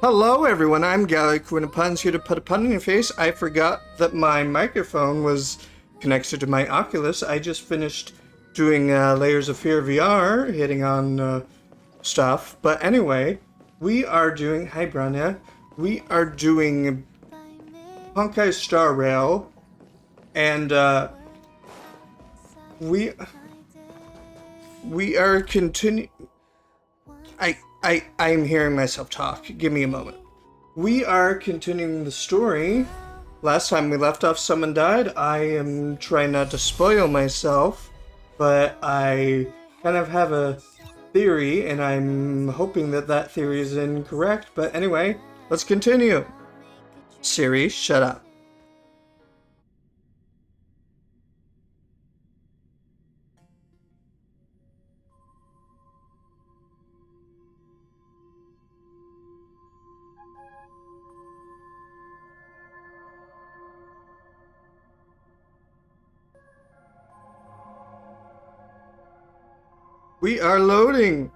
Hello everyone, I'm Galiot-queenofpuns, here to put a pun in your face. I forgot that my microphone was connected to my Oculus. I just finished doing Layers of Fear VR, hitting on stuff. But anyway, we are doing... Hi, Branya. We are doing Honkai Star Rail, and we are I'm hearing myself talk. Give me a moment. We are continuing the story. Last time we left off, someone died. I am trying not to spoil myself, but I kind of have a theory, and I'm hoping that that theory is incorrect. But anyway, let's continue. Siri, shut up. We are loading.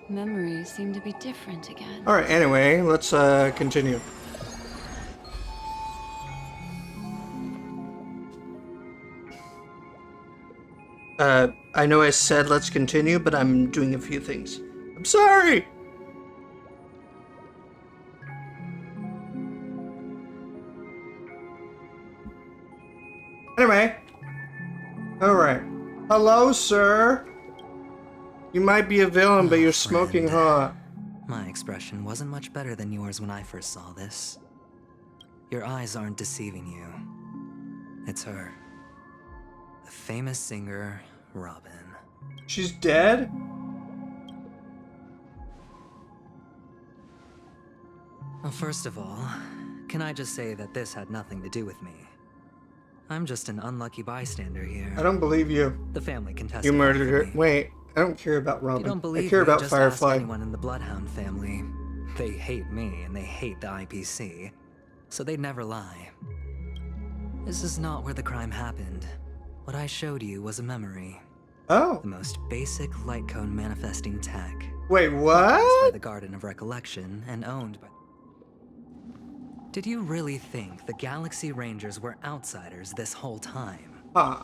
Memories seem to be different again. Alright, anyway, let's continue. I know I said let's continue, but I'm doing a few things. I'm sorry! Anyway. Alright. Hello, sir. You might be a villain, but you're smoking hot. My expression wasn't much better than yours when I first saw this. Your eyes aren't deceiving you. It's her. The famous singer, Robin. She's dead? Well, first of all, can I just say that this had nothing to do with me? I'm just an unlucky bystander here. I don't believe you. The family contested. You murdered her. Wait, I don't care about Robin. You don't believe I care about just Firefly. Ask anyone in the Bloodhound family. They hate me and they hate the IPC, so they'd never lie. This is not where the crime happened. What I showed you was a memory. Oh. The most basic light cone manifesting tech. Wait, By what? the Garden of Recollection and owned by... Did you really think the Galaxy Rangers were outsiders this whole time? Huh.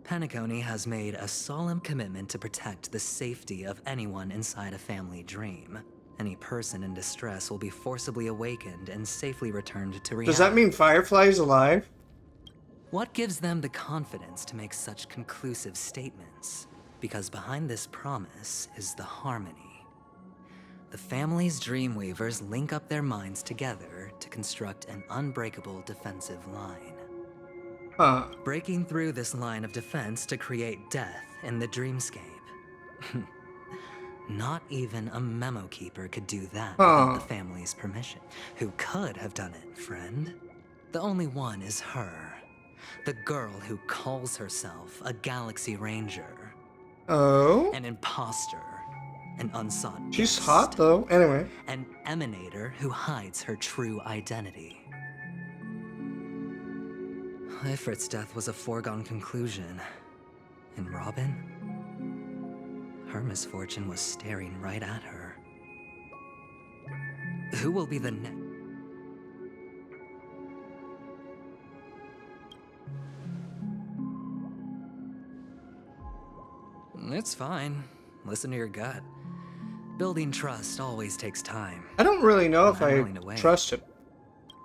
Penacony has made a solemn commitment to protect the safety of anyone inside a family dream. Any person in distress will be forcibly awakened and safely returned to reality. Does that mean Firefly's alive? What gives them the confidence to make such conclusive statements? Because behind this promise is the harmony. The family's Dreamweavers link up their minds together to construct an unbreakable defensive line. Huh. Breaking through this line of defense to create death in the dreamscape. Not even a memo keeper could do that without the family's permission. Who could have done it, friend? The only one is her. The girl who calls herself a Galaxy Ranger. Oh? An imposter. An unsought She's guest, hot, though. Anyway. An emanator who hides her true identity. Ifrit's death was a foregone conclusion. And Robin? Her misfortune was staring right at her. Who will be the next? It's fine. Listen to your gut. Building trust always takes time. I don't really know if I'm I willing to wait. trust him.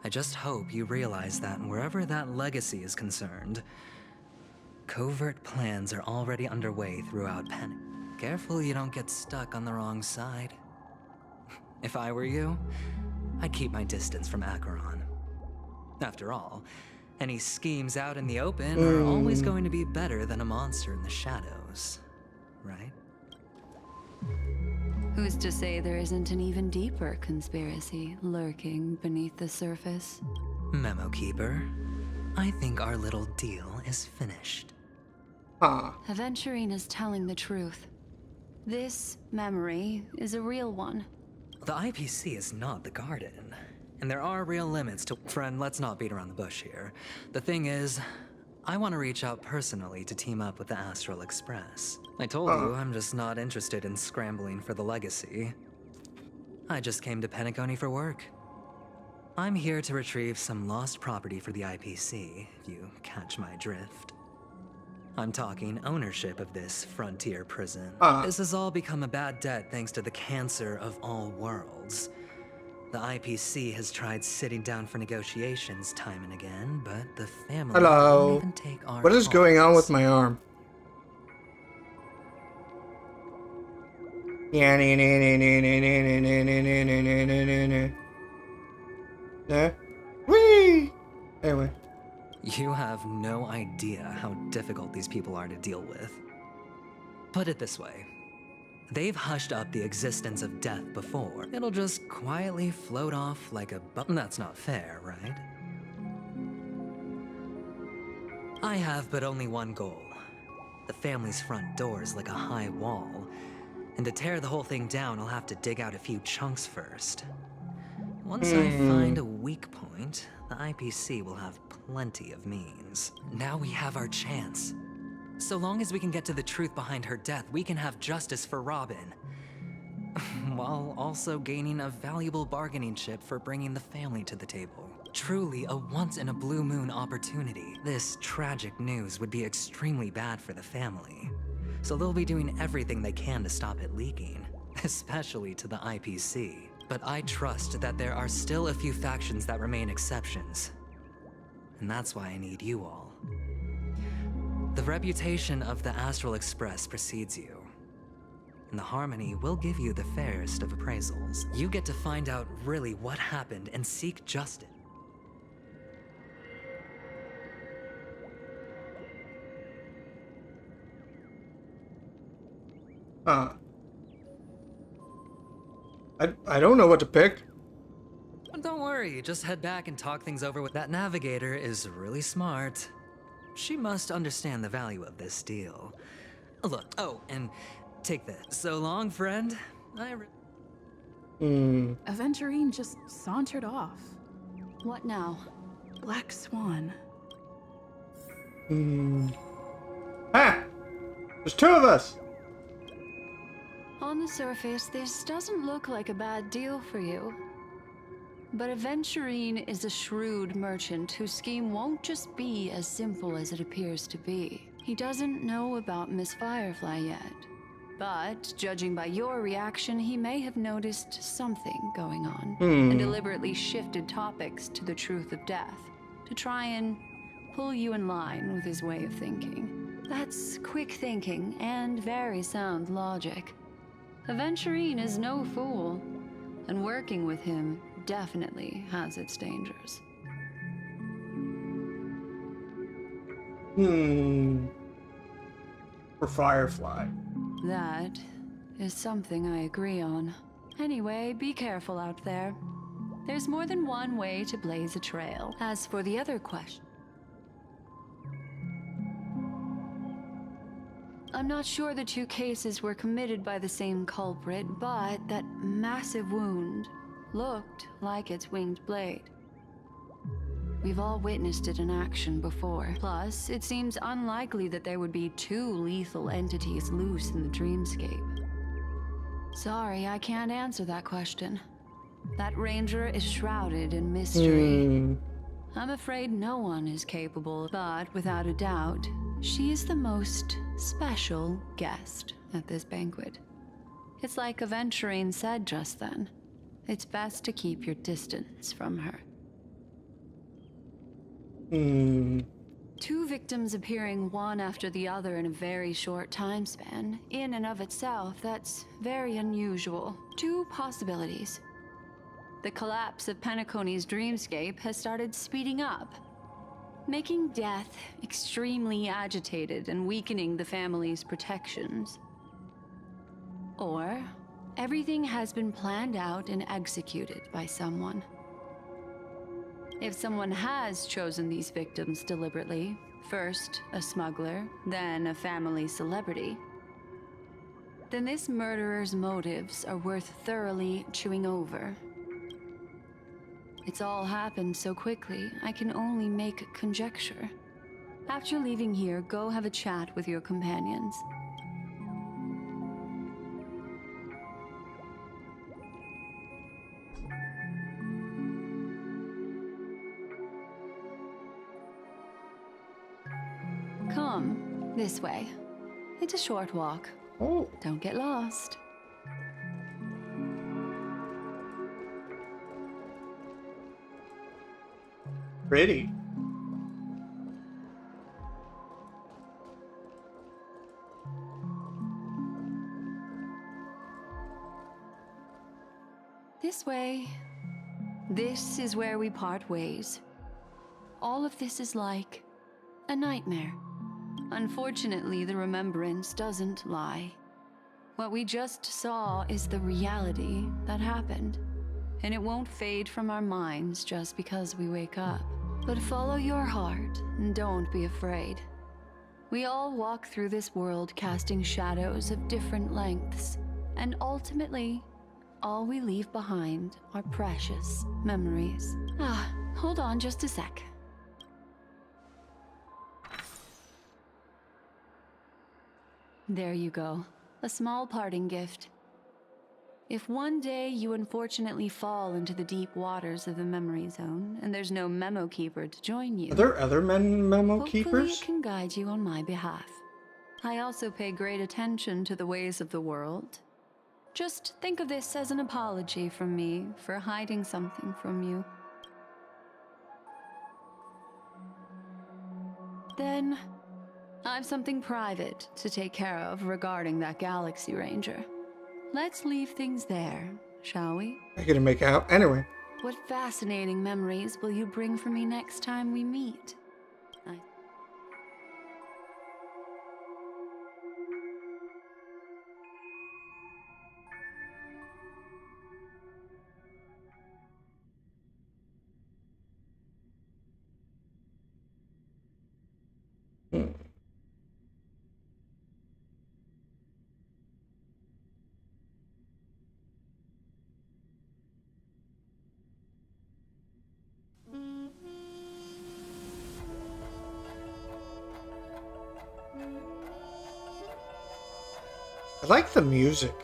I just hope you realize that wherever that legacy is concerned, covert plans are already underway throughout Penn. Careful you don't get stuck on the wrong side. If I were you, I'd keep my distance from Acheron. After all, any schemes out in the open are always going to be better than a monster in the shadows, right? Who's to say there isn't an even deeper conspiracy lurking beneath the surface? Memo Keeper, I think our little deal is finished. Huh. Aventurine is telling the truth. This memory is a real one. The IPC is not the Garden, and there are real limits to— Friend, let's not beat around the bush here. The thing is, I want to reach out personally to team up with the Astral Express. I told you I'm just not interested in scrambling for the legacy. I just came to Penacony for work. I'm here to retrieve some lost property for the IPC, if you catch my drift. I'm talking ownership of this frontier prison. This has all become a bad debt thanks to the cancer of all worlds. The IPC has tried sitting down for negotiations time and again, but the family Hello. won't even take our What is going on with calls. my arm? Yeah. Whee! Anyway. You have no idea how difficult these people are to deal with. Put it this way. They've hushed up the existence of death before. It'll just quietly float off like a That's not fair, right? I have but only one goal. The family's front door is like a high wall. And to tear the whole thing down, I'll have to dig out a few chunks first. Once I find a weak point, the IPC will have plenty of means. Now we have our chance. So long as we can get to the truth behind her death, we can have justice for Robin. While also gaining a valuable bargaining chip for bringing the family to the table. Truly a once-in-a-blue-moon opportunity. This tragic news would be extremely bad for the family. So they'll be doing everything they can to stop it leaking. Especially to the IPC. But I trust that there are still a few factions that remain exceptions. And that's why I need you all. The reputation of the Astral Express precedes you. And the Harmony will give you the fairest of appraisals. You get to find out really what happened and seek justice. I don't know what to pick. But don't worry, just head back and talk things over with— That navigator is really smart. She must understand the value of this deal. Look, oh, and take this. So long, friend. Aventurine just sauntered off. What now? Black Swan. Ah! There's two of us! On the surface, this doesn't look like a bad deal for you. But Aventurine is a shrewd merchant whose scheme won't just be as simple as it appears to be. He doesn't know about Miss Firefly yet. But, judging by your reaction, he may have noticed something going on. And deliberately shifted topics to the truth of death, to try and pull you in line with his way of thinking. That's quick thinking and very sound logic. Aventurine is no fool, and working with him definitely has its dangers. For Firefly. That is something I agree on. Anyway, be careful out there. There's more than one way to blaze a trail. As for the other question, I'm not sure the two cases were committed by the same culprit, but that massive wound looked like its winged blade. We've all witnessed it in action before. Plus, it seems unlikely that there would be two lethal entities loose in the dreamscape. Sorry, I can't answer that question. That ranger is shrouded in mystery. I'm afraid no one is capable, but without a doubt, she is the most special guest at this banquet. It's like Aventurine said just then. It's best to keep your distance from her. Two victims appearing one after the other in a very short time span, in and of itself, that's very unusual. Two possibilities. The collapse of Penacony's dreamscape has started speeding up, making death extremely agitated and weakening the family's protections. Or Everything has been planned out and executed by someone. If someone has chosen these victims deliberately, first a smuggler, then a family celebrity, then this murderer's motives are worth thoroughly chewing over. It's all happened so quickly, I can only make conjecture. After leaving here, go have a chat with your companions. Come, this way. It's a short walk. Oh, Don't get lost. pretty. This way. This is where we part ways. All of this is like a nightmare. Unfortunately, the remembrance doesn't lie. What we just saw is the reality that happened. And it won't fade from our minds just because we wake up. But follow your heart and don't be afraid. We all walk through this world casting shadows of different lengths. And ultimately, all we leave behind are precious memories. Hold on just a sec. There you go. A small parting gift. If one day you unfortunately fall into the deep waters of the memory zone, and there's no memo keeper to join you, Are there other memo hopefully keepers? it can guide you on my behalf. I also pay great attention to the ways of the world. Just think of this as an apology from me for hiding something from you. Then, I've something private to take care of regarding that Galaxy Ranger. Let's leave things there, shall we? I gotta make out. Anyway. What fascinating memories will you bring for me next time we meet? I like the music.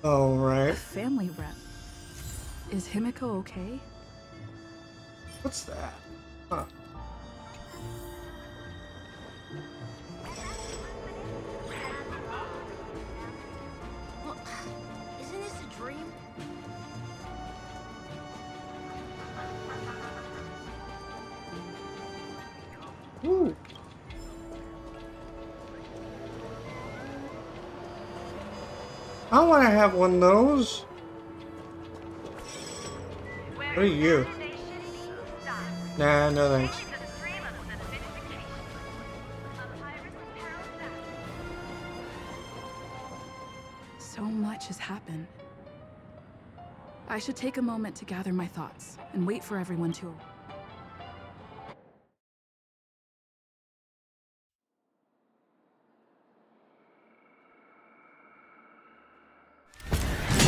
All right. A family rep. Is Himiko okay? What's that? Huh. Well, isn't this a dream? Ooh. I want to have one of those. What are you? Nah, no thanks. So much has happened. I should take a moment to gather my thoughts and wait for everyone to arrive.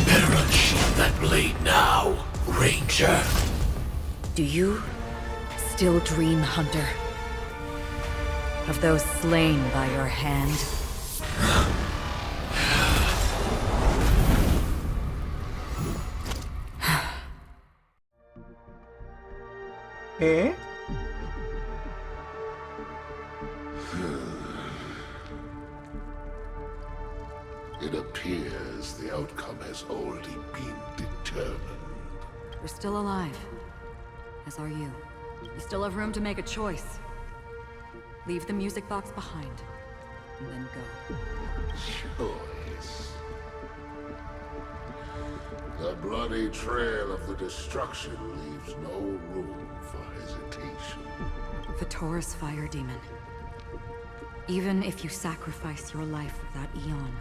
Better unsheath that blade now, Ranger. Do you still dream, Hunter? of those slain by your hand. Eh? It appears the outcome has already been determined. You're still alive. As are you. You still have room to make a choice. Leave the music box behind, and then go. Choice. The bloody trail of the destruction leaves no room for hesitation. Vitora's fire demon. Even if you sacrifice your life for that eon,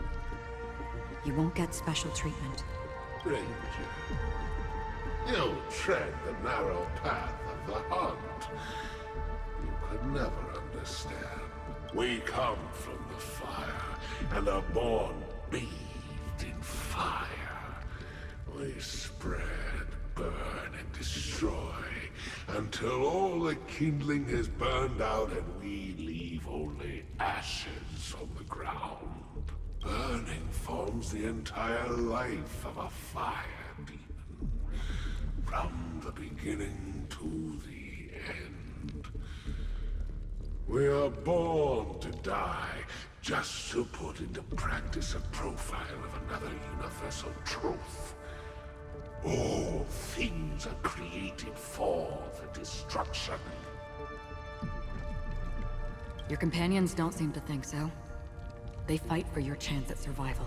you won't get special treatment. Ranger, you tread the narrow path of the hunt. You could never understand. We come from the fire, and are born bathed in fire. We spread, burn, and destroy, until all the kindling has burned out and we leave only ashes on the ground. Burning forms the entire life of a fire demon, from the beginning to the end. We are born to die, just to put into practice a profile of another universal truth. All things are created for the destruction. Your companions don't seem to think so. They fight for your chance at survival.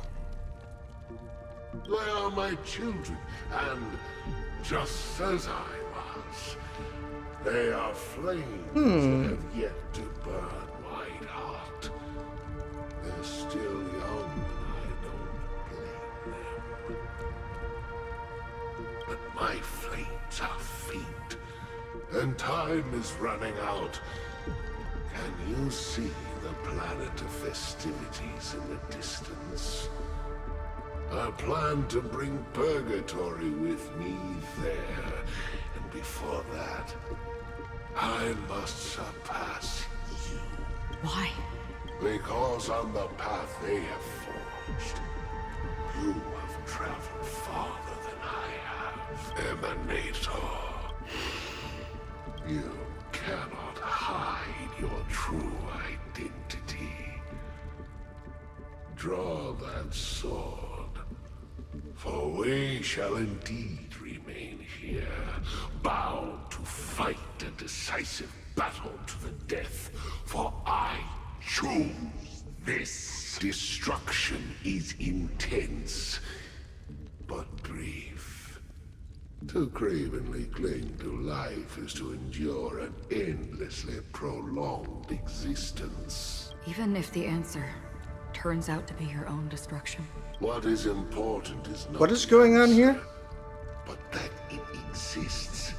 They are my children, and just as I was, they are flames that have yet to burn wide hot. They're still young, and I don't blame them. But my flames are faint, and time is running out. Can you see the planet of festivities in the distance? I plan to bring Purgatory with me there, and before that, I must surpass you. Why? Because on the path they have forged, you have traveled farther than I have, Emanator. You cannot hide your true identity. Draw that sword, for we shall indeed remain here, bound to fight a decisive battle to the death, for I choose this. Destruction is intense, but brief. To cravenly cling to life is to endure an endlessly prolonged existence. Even if the answer turns out to be your own destruction. What is important is not What is the going on here? answer, but that it exists,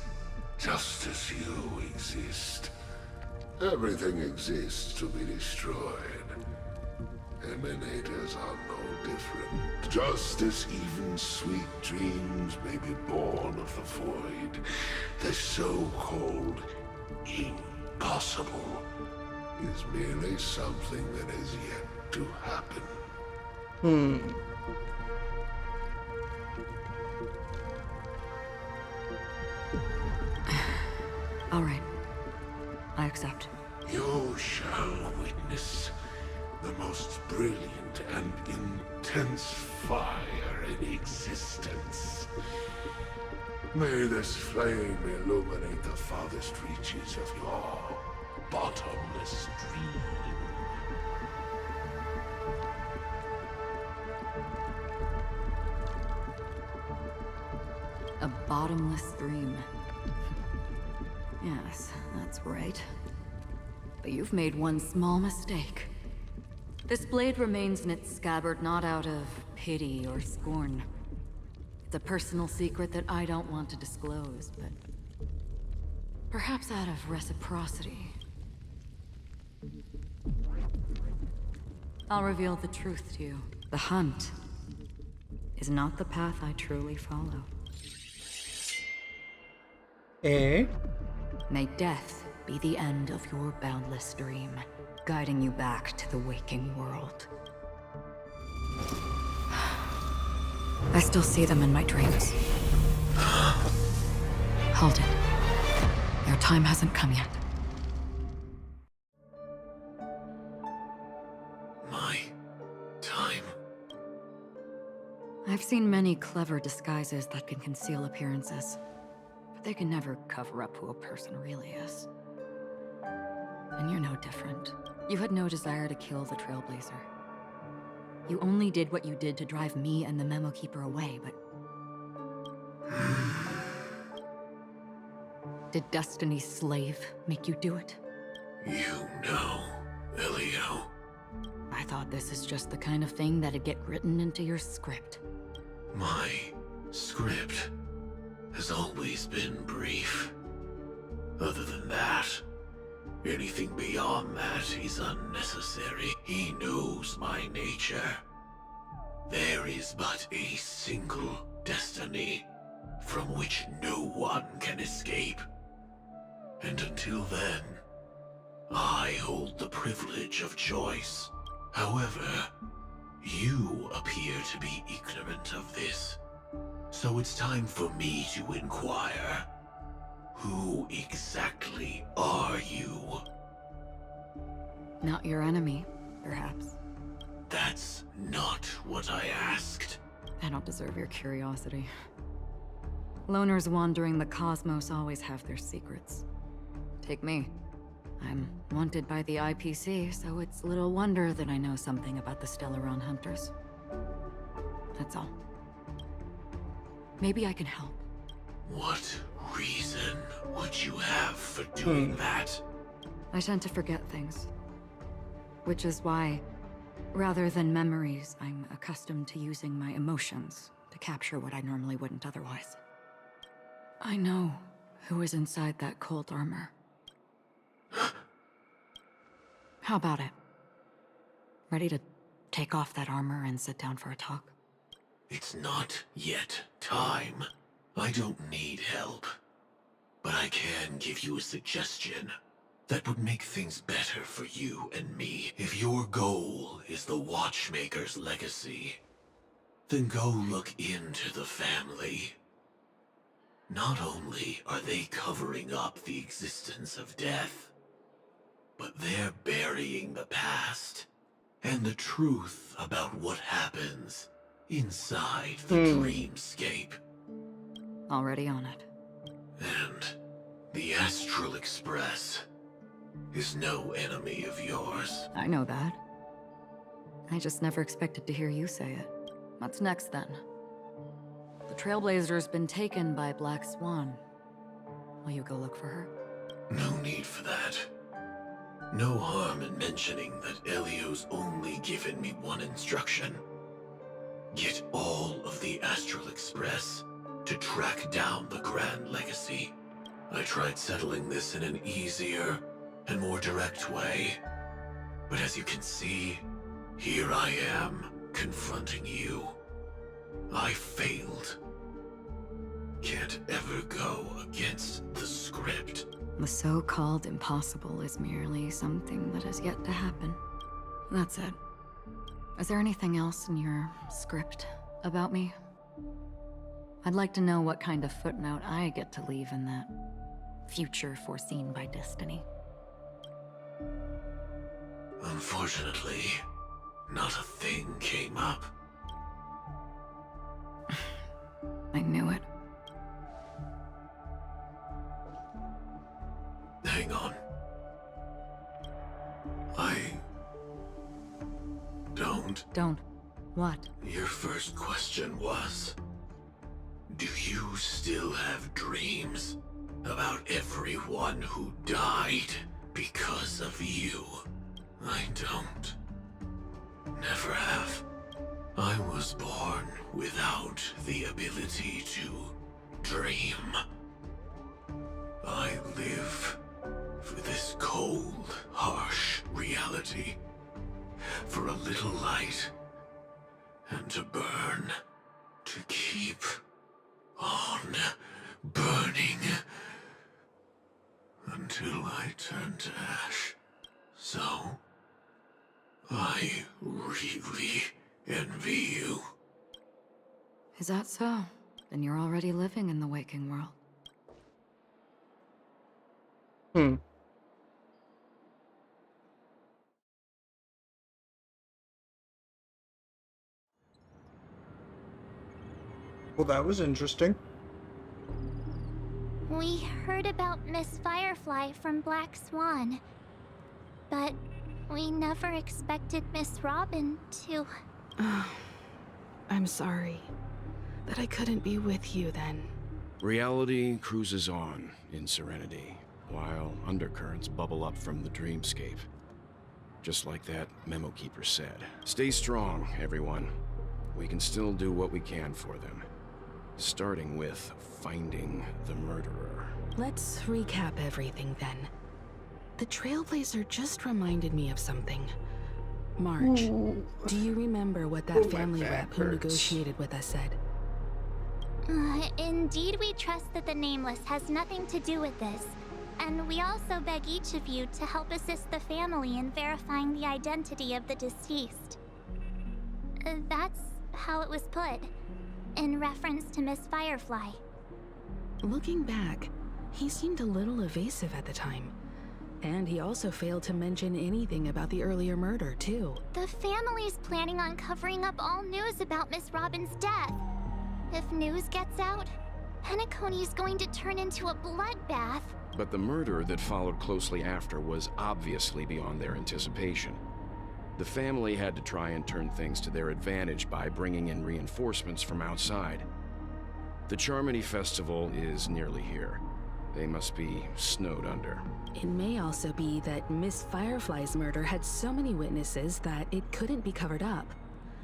just as you exist. Everything exists to be destroyed. Emanators are no different. Just as even sweet dreams may be born of the void, the so-called impossible is merely something that has yet to happen. All right. I accept. You shall witness the most brilliant and intense fire in existence. May this flame illuminate the farthest reaches of your bottomless dream. A bottomless dream. Yes, that's right. But you've made one small mistake. This blade remains in its scabbard not out of pity or scorn. It's a personal secret that I don't want to disclose, but perhaps out of reciprocity. I'll reveal the truth to you. The hunt is not the path I truly follow. Eh? May death be the end of your boundless dream. guiding you back to the waking world. I still see them in my dreams. Hold it. Your time hasn't come yet. My time? I've seen many clever disguises that can conceal appearances, but they can never cover up who a person really is. And you're no different. You had no desire to kill the Trailblazer. You only did what you did to drive me and the Memo Keeper away, but... Did Destiny's slave make you do it? You know, Elio. I thought this is just the kind of thing that'd get written into your script. My script has always been brief. Other than that, anything beyond that is unnecessary. He knows my nature. There is but a single destiny from which no one can escape. And until then, I hold the privilege of choice. However, you appear to be ignorant of this. So it's time for me to inquire. Who exactly are you? Not your enemy, perhaps. That's not what I asked. I don't deserve your curiosity. Loners wandering the cosmos always have their secrets. Take me. I'm wanted by the IPC, so it's little wonder that I know something about the Stellaron Hunters. That's all. Maybe I can help. What reason would you have for doing that? I tend to forget things. Which is why, rather than memories, I'm accustomed to using my emotions to capture what I normally wouldn't otherwise. I know who is inside that cold armor. How about it? Ready to take off that armor and sit down for a talk? It's not yet time. I don't need help. But I can give you a suggestion that would make things better for you and me. If your goal is the Watchmaker's legacy, then go look into the family. Not only are they covering up the existence of death, but they're burying the past and the truth about what happens inside the dreamscape. Already on it. And the Astral Express is no enemy of yours. I know that. I just never expected to hear you say it. What's next, then? The Trailblazer's been taken by Black Swan. Will you go look for her? No need for that. No harm in mentioning that Elio's only given me one instruction. Get all of the Astral Express to track down the Grand Legacy. I tried settling this in an easier and more direct way. But as you can see, here I am, confronting you. I failed. Can't ever go against the script. The so-called impossible is merely something that has yet to happen. That's it. Is there anything else in your script about me? I'd like to know what kind of footnote I get to leave in that future foreseen by destiny. Unfortunately, not a thing came up. I knew it. Hang on. Don't. What? Your first question was, do you still have dreams about everyone who died because of you? I don't. Never have. I was born without the ability to dream. I live for this cold, harsh reality. For a little light, and to burn, to keep on burning, until I turn to ash. So, I really envy you. Is that so? Then you're already living in the waking world. Hmm. Well, that was interesting. We heard about Miss Firefly from Black Swan, but we never expected Miss Robin to... I'm sorry that I couldn't be with you then. Reality cruises on in serenity, while undercurrents bubble up from the dreamscape. Just like that memo keeper said. Stay strong, everyone. We can still do what we can for them. Starting with finding the murderer. Let's recap everything then. The Trailblazer just reminded me of something. March, do you remember what that my family back rep who hurts. negotiated with us said? Indeed, we trust that the Nameless has nothing to do with this. And we also beg each of you to help assist the family in verifying the identity of the deceased. That's how it was put, in reference to Miss Firefly. Looking back, he seemed a little evasive at the time. And he also failed to mention anything about the earlier murder, too. The family's planning on covering up all news about Miss Robin's death. If news gets out, Penacony's going to turn into a bloodbath. But the murder that followed closely after was obviously beyond their anticipation. The family had to try and turn things to their advantage by bringing in reinforcements from outside. The Charmony Festival is nearly here. They must be snowed under. It may also be that Miss Firefly's murder had so many witnesses that it couldn't be covered up.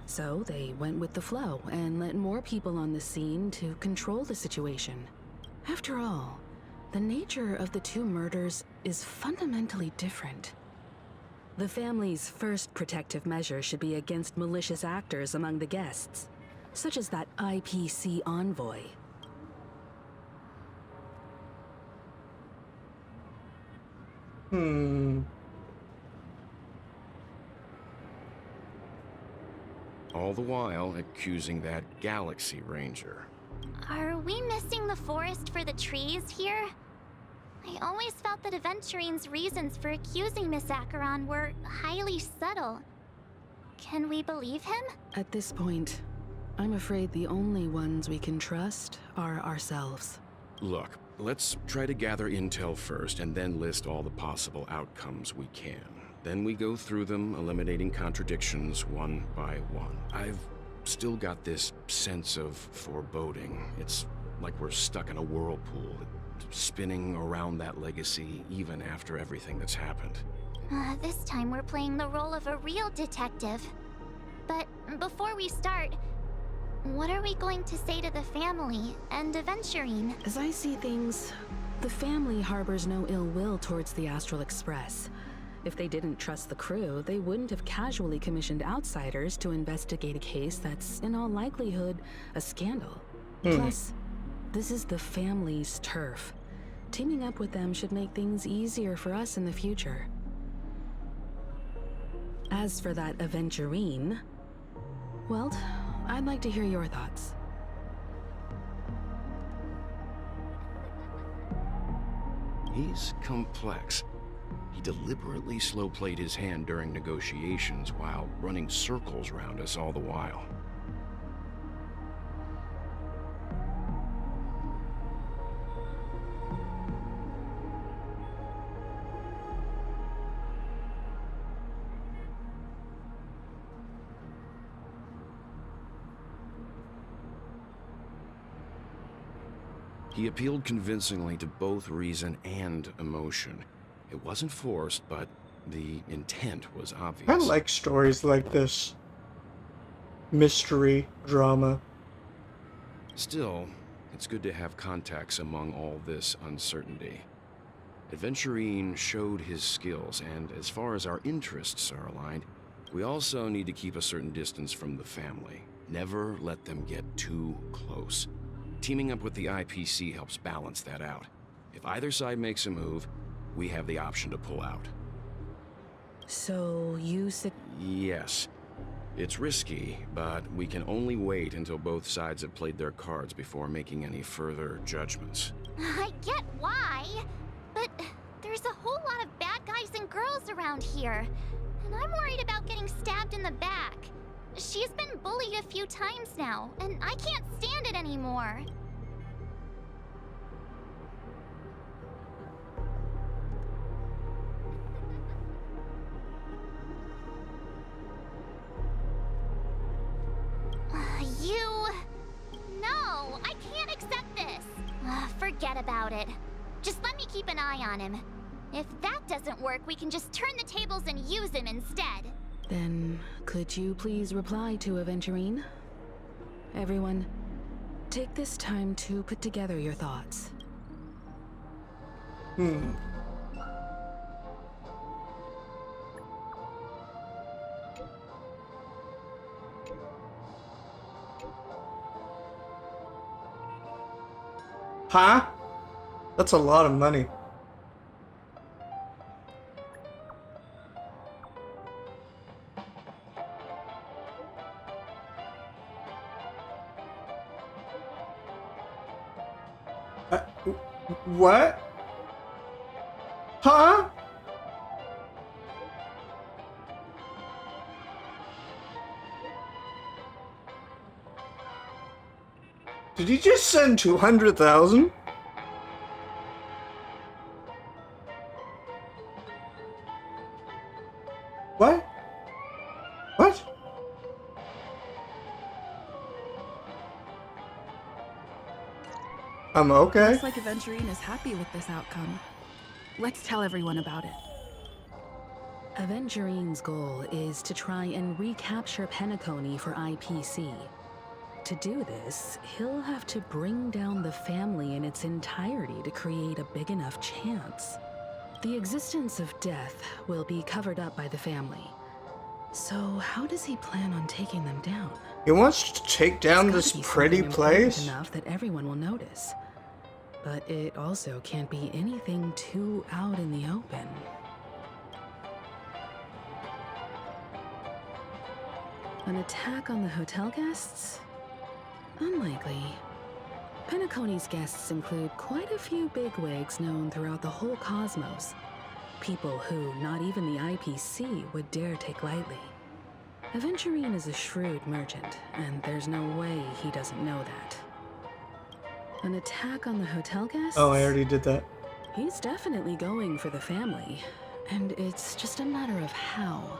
So they went with the flow and let more people on the scene to control the situation. After all, the nature of the two murders is fundamentally different. The family's first protective measure should be against malicious actors among the guests, such as that IPC envoy. All the while accusing that Galaxy Ranger. Are we missing the forest for the trees here? I always felt that Aventurine's reasons for accusing Miss Acheron were highly subtle. Can we believe him? At this point, I'm afraid the only ones we can trust are ourselves. Look, let's try to gather intel first and then list all the possible outcomes we can. Then we go through them, eliminating contradictions one by one. I've still got this sense of foreboding. It's like we're stuck in a whirlpool, spinning around that legacy even after everything that's happened. This time we're playing the role of a real detective. But before we start, what are we going to say to the family and Aventurine? As I see things, the family harbors no ill will towards the Astral Express. If they didn't trust the crew, they wouldn't have casually commissioned outsiders to investigate a case that's, in all likelihood, a scandal. Plus, this is the family's turf. Teaming up with them should make things easier for us in the future. As for that Aventurine, well, I'd like to hear your thoughts. He's complex. He deliberately slow-played his hand during negotiations while running circles around us all the while. He appealed convincingly to both reason and emotion. It wasn't forced, but the intent was obvious. I like stories like this. Mystery, drama. Still, it's good to have contacts among all this uncertainty. Aventurine showed his skills, and as far as our interests are aligned, we also need to keep a certain distance from the family. Never let them get too close. Teaming up with the IPC helps balance that out. If either side makes a move, we have the option to pull out. So you Yes. It's risky, but we can only wait until both sides have played their cards before making any further judgments. I get why, but there's a whole lot of bad guys and girls around here, and I'm worried about getting stabbed in the back. She's been bullied a few times now, and I can't stand it anymore. No, I can't accept this. Forget about it. Just let me keep an eye on him. If that doesn't work, we can just turn the tables and use him instead. Then, could you please reply to Aventurine? Everyone, take this time to put together your thoughts. Huh? That's a lot of money. What? Huh? Did he just send 200,000? What? What? Okay. Looks like Aventurine is happy with this outcome. Let's tell everyone about it. Aventurine's goal is to try and recapture Penacony for IPC. To do this, he'll have to bring down the family in its entirety to create a big enough chance. The existence of death will be covered up by the family. So how does he plan on taking them down? He wants to take down It's this gotta be pretty something important place? enough that everyone will notice. But it also can't be anything too out in the open. An attack on the hotel guests? Unlikely. Penacony's guests include quite a few bigwigs known throughout the whole cosmos. People who not even the IPC would dare take lightly. Aventurine is a shrewd merchant, and there's no way he doesn't know that. An attack on the hotel guests? Oh, I already did that. He's definitely going for the family, and it's just a matter of how.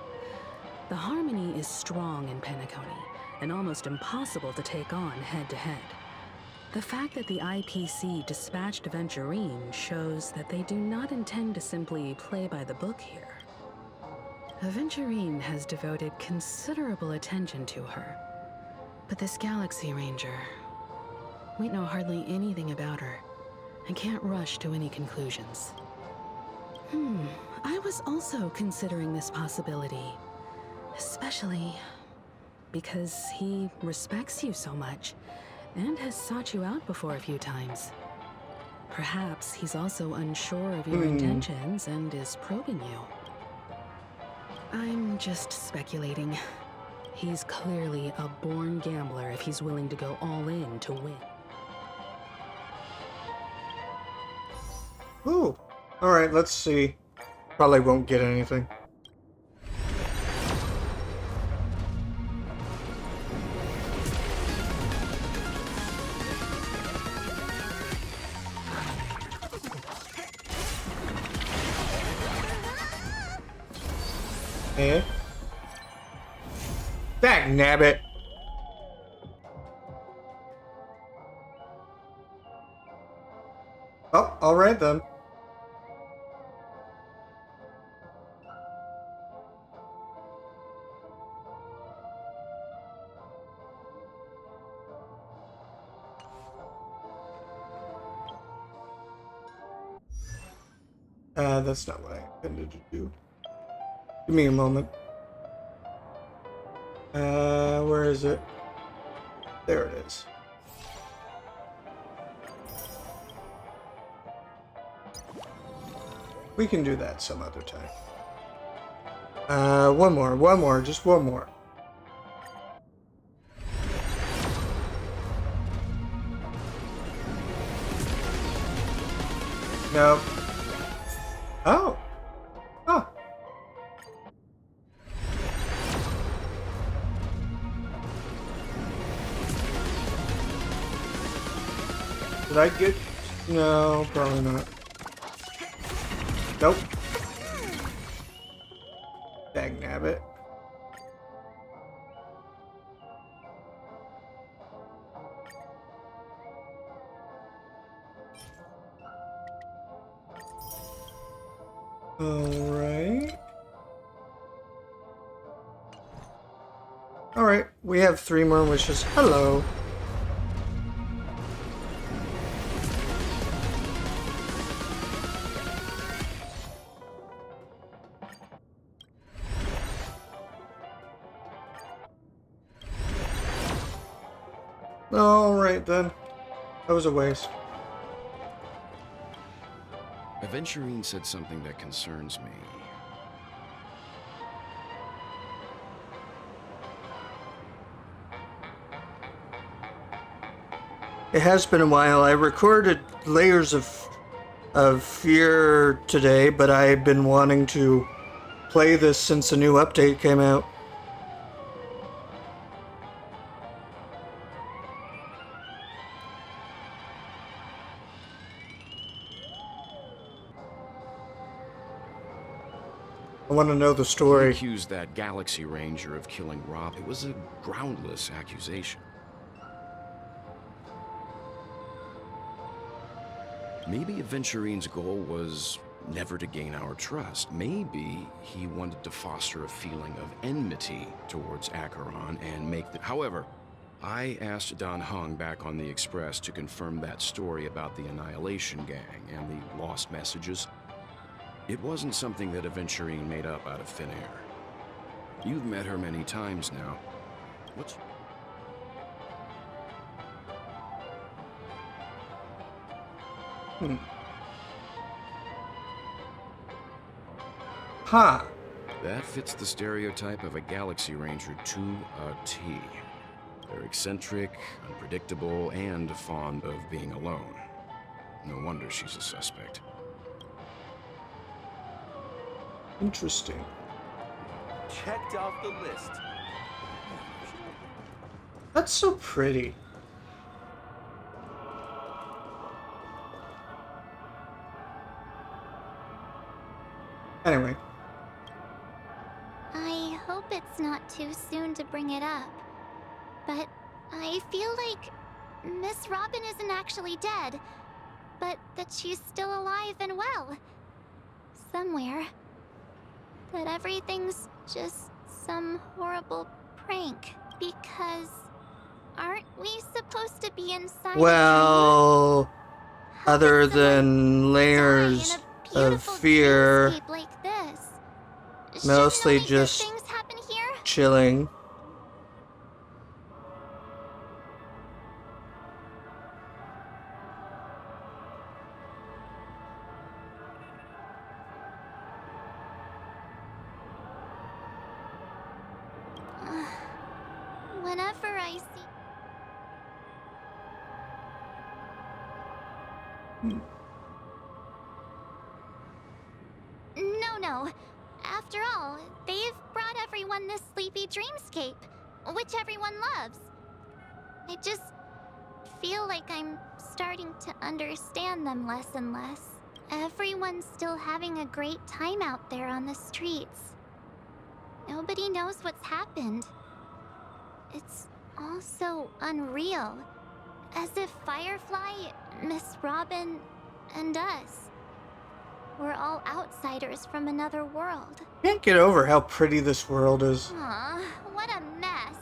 The harmony is strong in Penacony, and almost impossible to take on head-to-head. The fact that the IPC dispatched Aventurine shows that they do not intend to simply play by the book here. Aventurine has devoted considerable attention to her, but this Galaxy Ranger, we know hardly anything about her, and can't rush to any conclusions. I was also considering this possibility, especially because he respects you so much and has sought you out before a few times. Perhaps he's also unsure of your intentions and is probing you. I'm just speculating. He's clearly a born gambler if he's willing to go all in to win. Ooh. Alright, let's see. Probably won't get anything. Eh? Dag nabbit. Oh, alright then. That's not what I intended to do. Give me a moment. Where is it? There it is. We can do that some other time. One more, just one more. No. Oh. Huh. Did I get... No, probably not. Nope. Dagnabbit. Alright. Alright, we have 3 more wishes. Hello. Alright then. That was a waste. Aventurine said something that concerns me. It has been a while. I recorded Layers of Fear today, but I've been wanting to play this since a new update came out. I want to know the He story. accused that Galaxy Ranger of killing Rob. It was a groundless accusation. Maybe Aventurine's goal was never to gain our trust. Maybe he wanted to foster a feeling of enmity towards Acheron and make the... However, I asked Don Hung back on the Express to confirm that story about the Annihilation Gang and the lost messages. It wasn't something that Aventurine made up out of thin air. You've met her many times now. What's... Huh. That fits the stereotype of a Galaxy Ranger to a T. They're eccentric, unpredictable, and fond of being alone. No wonder she's a suspect. Interesting. Checked off the list. That's so pretty. Anyway. I hope it's not too soon to bring it up, but I feel like Miss Robin isn't actually dead, but that she's still alive and well. Somewhere. That everything's just some horrible prank, because aren't we supposed to be inside? Well, other than Layers of Fear, like this? mostly Shouldn't only good just things happen here? chilling. Whenever I see... No. After all, they've brought everyone this sleepy dreamscape, which everyone loves. I just feel like I'm starting to understand them less and less. Everyone's still having a great time out there on the streets. Nobody knows what's happened. It's all so unreal. As if Firefly, Miss Robin, and us we're all outsiders from another world. Can't get over how pretty this world is. Aw, what a mess.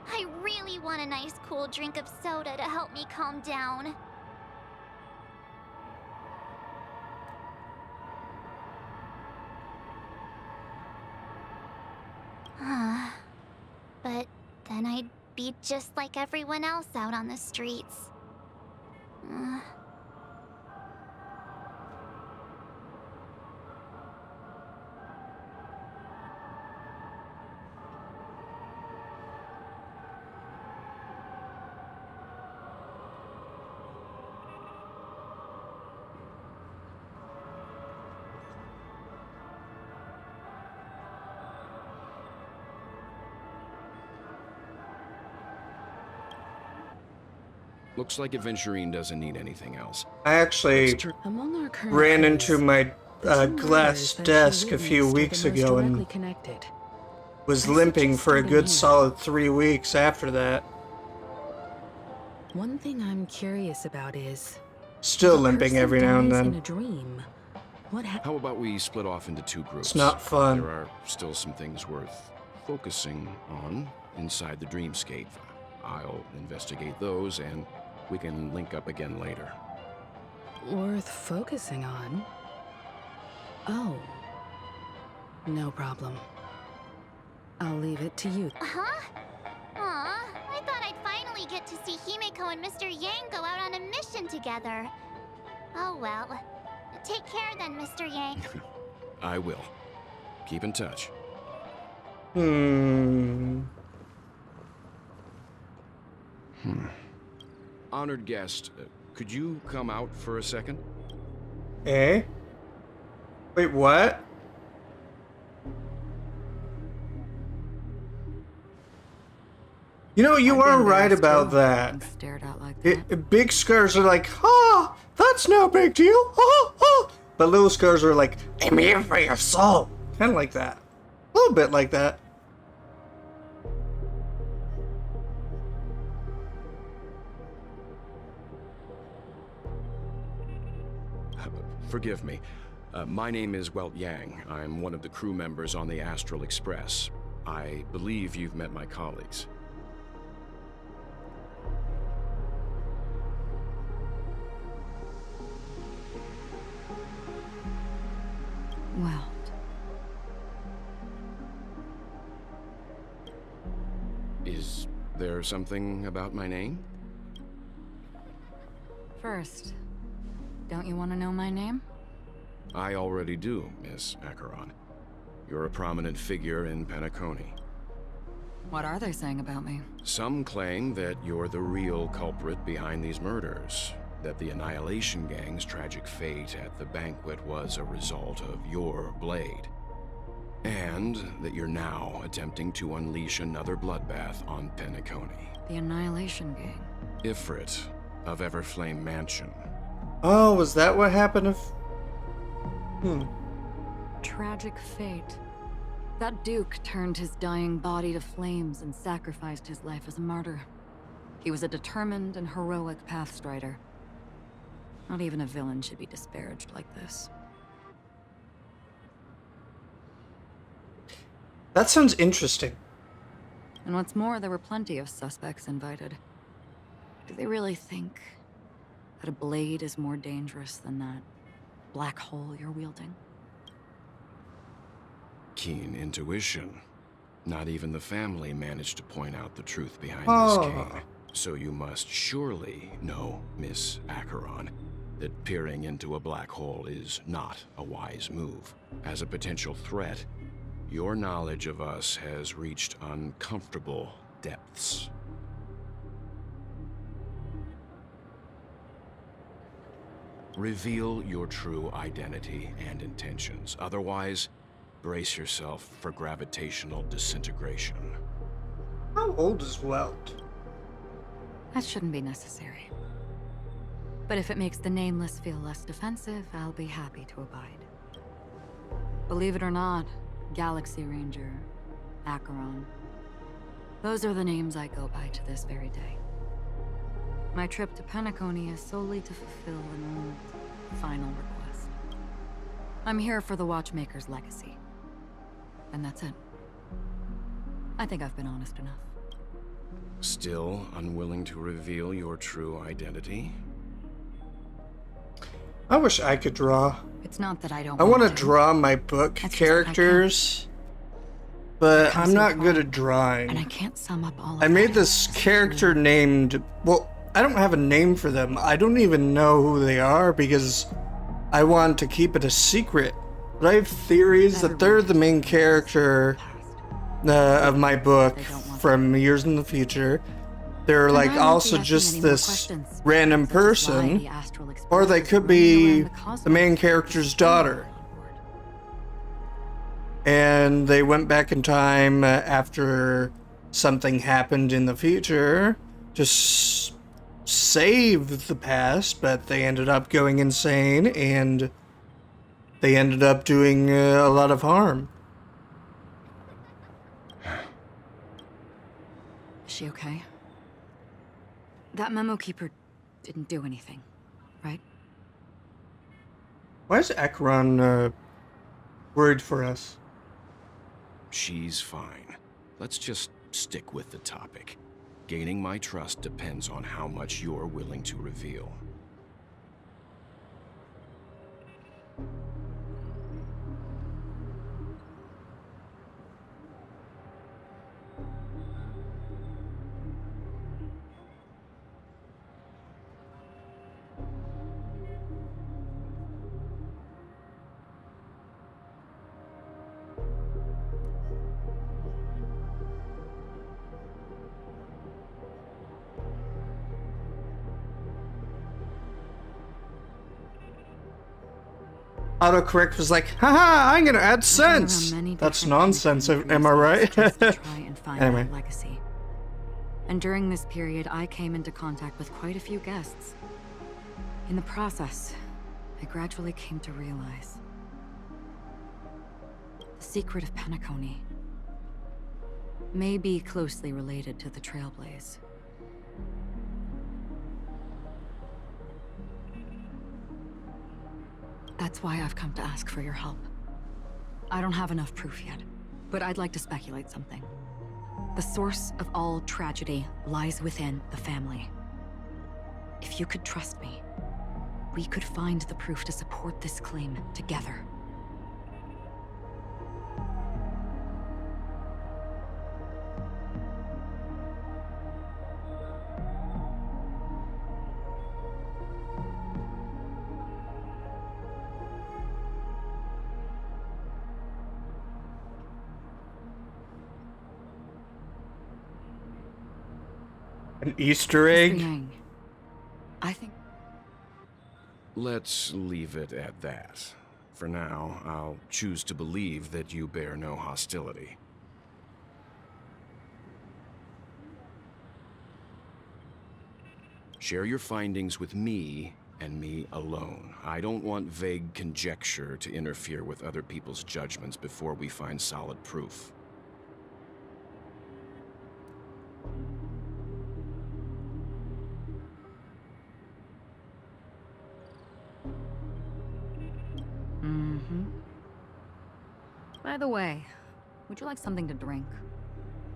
I really want a nice cool drink of soda to help me calm down. But then I'd be just like everyone else out on the streets. Looks like Adventurine doesn't need anything else. I actually Among our current ran clues, into my the two glass murders that she desk a few witnessed are weeks the most ago directly and connected. was I limping suggest for a starting good here. solid 3 weeks after that. One thing I'm curious about is Still if a limping person every now and dies in then. a dream, what How about we split off into two groups? It's not fun. There are still some things worth focusing on inside the dreamscape. I'll investigate those, and we can link up again later. worth focusing on? Oh, no problem. I'll leave it to you. Huh? Aw, I thought I'd finally get to see Himeko and Mr. Yang go out on a mission together. Oh well. Take care then, Mr. Yang. I will. Keep in touch. Honored guest, could you come out for a second? Eh? Wait, what? You know, you I've are been right embarrassed about too, that. being stared at like that. Big scars are like, ah, that's no big deal. Ah, ah. But little scars are like, I'm here for your soul. Kind of like that. A little bit like that. Forgive me. My name is Welt Yang. I'm one of the crew members on the Astral Express. I believe you've met my colleagues. Well, Is there something about my name? first, don't you want to know my name? I already do, Miss Acheron. You're a prominent figure in Penacony. What are they saying about me? Some claim that you're the real culprit behind these murders, that the Annihilation Gang's tragic fate at the banquet was a result of your blade, and that you're now attempting to unleash another bloodbath on Penacony. The Annihilation Gang. Ifrit of Everflame Mansion. Oh, was that what happened if... Tragic fate. That Duke turned his dying body to flames and sacrificed his life as a martyr. He was a determined and heroic pathstrider. Not even a villain should be disparaged like this. That sounds interesting. And what's more, there were plenty of suspects invited. Do they really think that a blade is more dangerous than that black hole you're wielding? Keen intuition. Not even the family managed to point out the truth behind Oh. this king. So you must surely know, Miss Acheron, that peering into a black hole is not a wise move. As a potential threat, your knowledge of us has reached uncomfortable depths. Reveal your true identity and intentions. Otherwise, brace yourself for gravitational disintegration. How old is Welt? That shouldn't be necessary. But if it makes the Nameless feel less defensive, I'll be happy to abide. Believe it or not, Galaxy Ranger, Acheron. Those are the names I go by to this very day. My trip to Penacony is solely to fulfill an old, final request. I'm here for the Watchmaker's legacy. And that's it. I think I've been honest enough. Still unwilling to reveal your true identity? I wish I could draw. It's not that I don't I want to to. draw my book That's just what I characters, but come I'm so not far, good at drawing. And I can't sum up all of I made that this as a character clue. named... Well, I don't have a name for them. I don't even know who they are because I want to keep it a secret. But I have theories that they're the main character of my book from years in the future. They're And like I won't be also asking just any more this questions, random such as why person, the Astral Express or they is could roaming be around the cosmos the main with character's this daughter. on board. And they went back in time after something happened in the future. Just save the past, but they ended up going insane and they ended up doing a lot of harm. Is she okay? That memo keeper didn't do anything, right? Why is Akron worried for us? She's fine. Let's just stick with the topic. Gaining my trust depends on how much you're willing to reveal. Autocorrect was like, haha, I'm gonna add sense. That's nonsense, am I right? Just to try and find Anyway. that legacy. And during this period, I came into contact with quite a few guests. In the process, I gradually came to realize the secret of Penacony may be closely related to the Trailblaze. That's why I've come to ask for your help. I don't have enough proof yet, but I'd like to speculate something. The source of all tragedy lies within the family. If you could trust me, we could find the proof to support this claim together. An Easter Mr. egg? Yang, I think Let's leave it at that. For now, I'll choose to believe that you bear no hostility. Share your findings with me, and me alone. I don't want vague conjecture to interfere with other people's judgments before we find solid proof. By the way, would you like something to drink?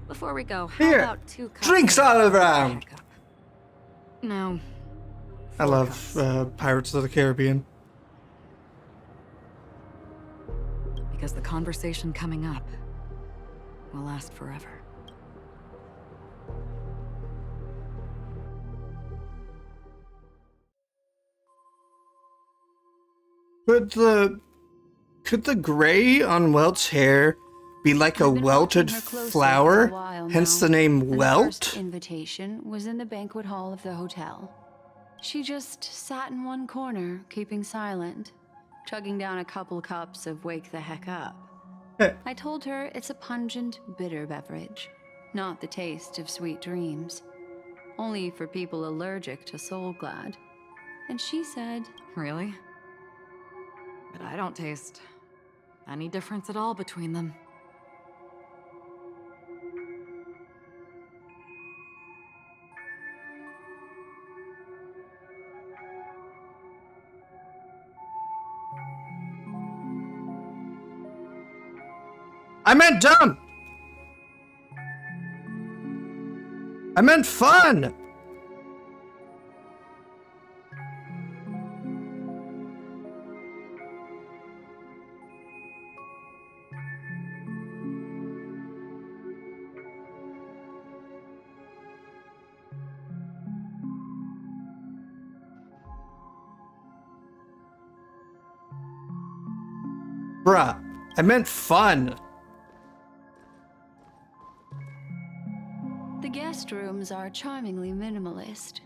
Before we go, how Here, about 2 cups drinks of all around. backup? No. I 4 love cups. Pirates of the Caribbean. Because the conversation coming up will last forever. Could the gray on Welt's hair be like a I've been welted watching her closely for a flower? while Hence now, the name and the Welt? first invitation was in the banquet hall of the hotel. She just sat in one corner, keeping silent, chugging down a couple cups of Wake the Heck Up. I told her it's a pungent, bitter beverage, not the taste of sweet dreams. Only for people allergic to Soul Glad. And she said, Really? But I don't taste any difference at all between them. I meant dumb! I meant fun! Bruh, I meant fun. the guest rooms are charmingly minimalist.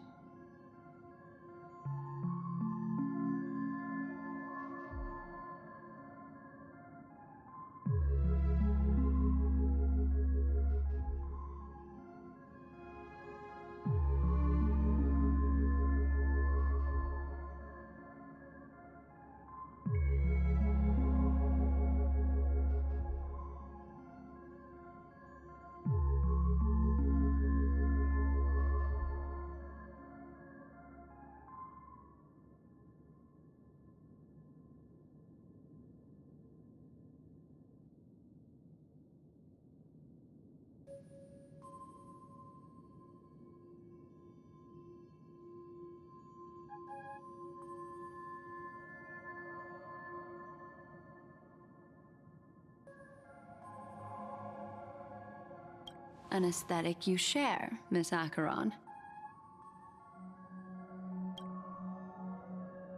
an aesthetic you share, Miss Acheron.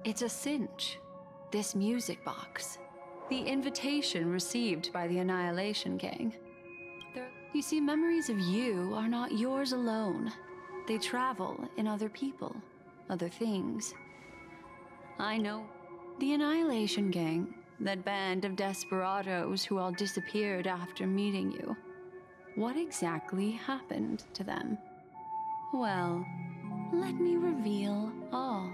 It's a cinch. This music box. The invitation received by the Annihilation Gang. You see, memories of you are not yours alone. They travel in other people, other things. I know. The Annihilation Gang, that band of desperados who all disappeared after meeting you. What exactly happened to them? Well, let me reveal all.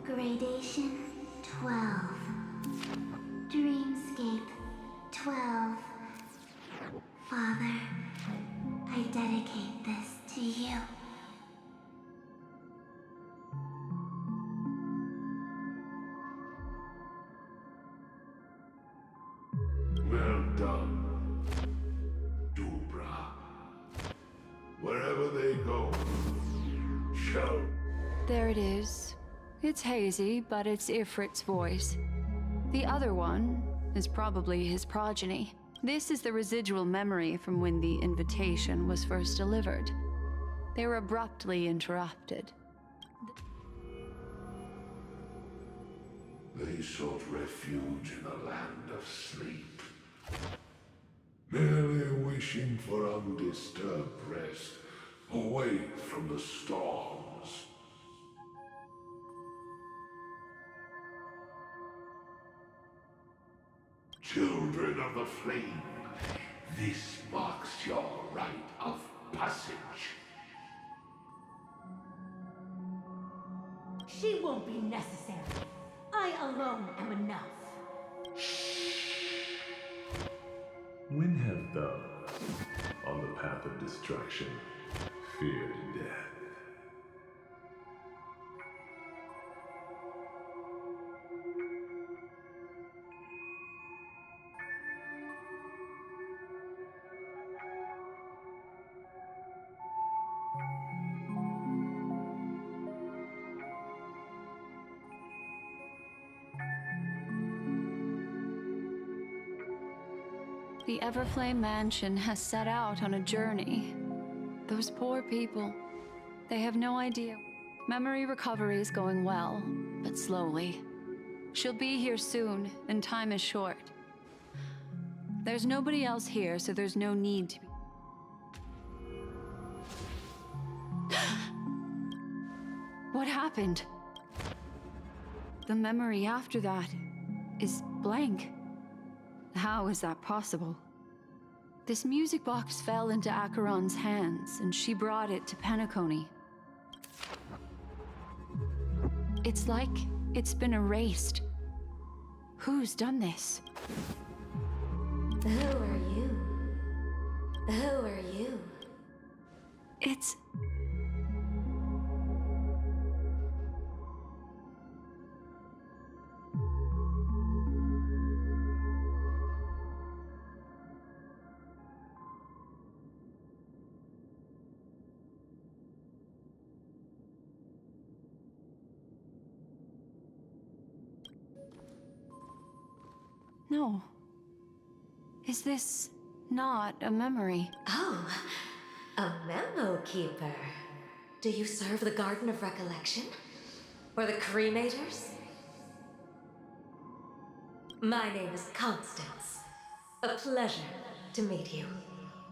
Gradation 12. Dreamscape 12. Father, I dedicate this to you. Well done, Dubra. Wherever they go, show. There it is. It's hazy, but it's Ifrit's voice. The other one is probably his progeny. This is the residual memory from when the invitation was first delivered. They were abruptly interrupted. They sought refuge in a land of sleep, merely wishing for undisturbed rest, away from the storms. Children of the Flame, this marks your rite of passage. She won't be necessary. I alone am enough. When have thou, on the path of destruction, feared death? The Everflame Mansion has set out on a journey. Those poor people, they have no idea. Memory recovery is going well, but slowly. She'll be here soon, and time is short. There's nobody else here, so there's no need to be... What happened? The memory after that is blank. How is that possible? This music box fell into Acheron's hands, and she brought it to Penacony. It's like it's been erased. Who's done this? Who are you? Who are you? It's... No. Is this not a memory? Oh, a memo keeper. Do you serve the Garden of Recollection? Or the Cremators? My name is Constance. A pleasure to meet you.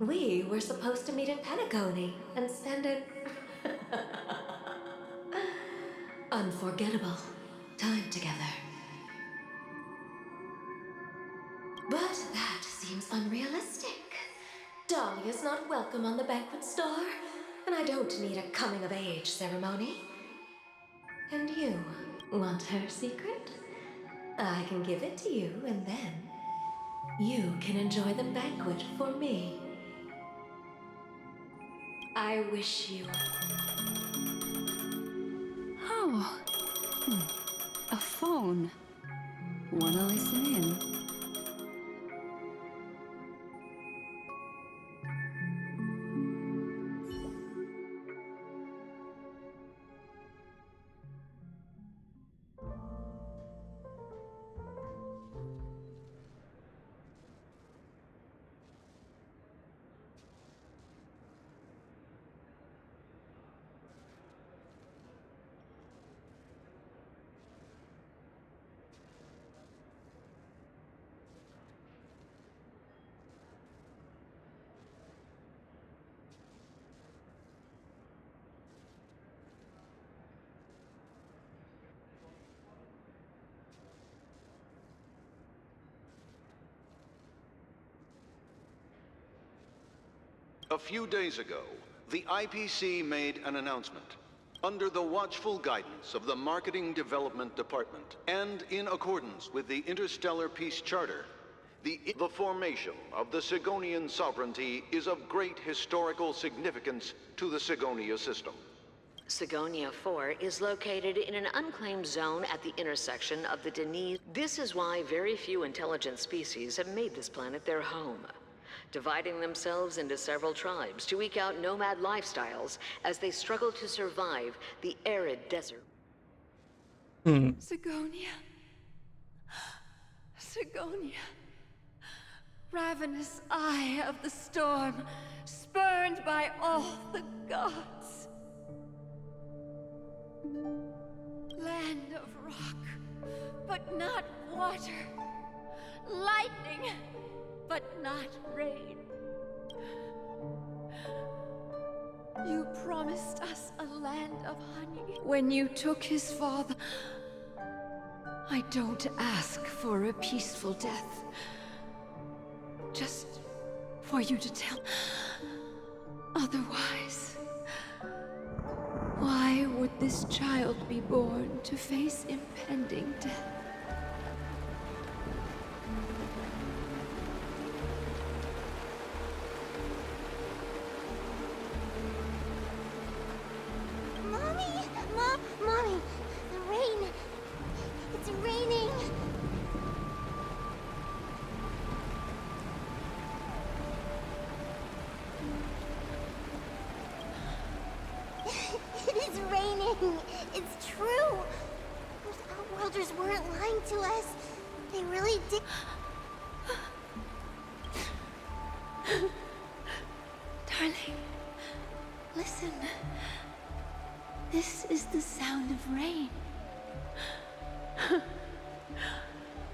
We were supposed to meet in Penacony and spend an unforgettable time together. But that seems unrealistic. Dahlia's not welcome on the banquet star, and I don't need a coming-of-age ceremony. And you want her secret? I can give it to you, and then you can enjoy the banquet for me. I wish you... Oh. Oh, a phone. Wanna listen in? A few days ago, the IPC made an announcement. Under the watchful guidance of the Marketing Development Department, and in accordance with the Interstellar Peace Charter, the formation of the Sigonian sovereignty is of great historical significance to the Sigonia system. Sigonia 4 is located in an unclaimed zone at the intersection of the Denise. This is why very few intelligent species have made this planet their home, dividing themselves into several tribes to eke out nomad lifestyles as they struggle to survive the arid desert. Sigonia. Sigonia. Ravenous eye of the storm, spurned by all the gods. Land of rock, but not water. Lightning, but not rain. You promised us a land of honey when you took his father. I don't ask for a peaceful death. Just for you to tell otherwise. Why would this child be born to face impending death? Mommy! Mommy! The rain! It's raining! It is raining! It's true! Those outworlders weren't lying to us. They really did. Darling, listen. This is the sound of rain.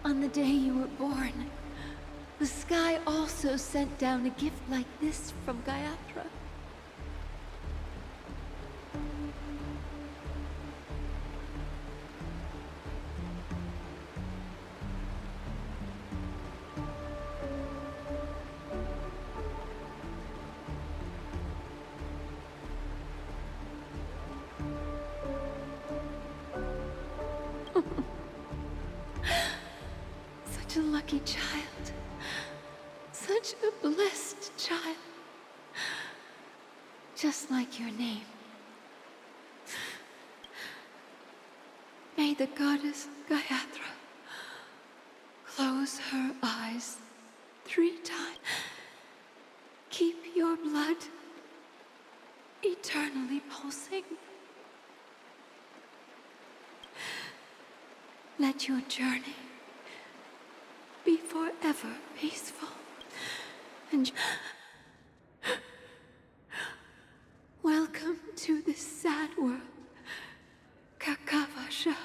On the day you were born, the sky also sent down a gift like this from Gayatra. Such a lucky child. Such a blessed child. Just like your name. May the goddess Gayatra close her eyes 3 times. Keep your blood eternally pulsing. Let your journey be forever peaceful and welcome to this sad world, Kakavasha.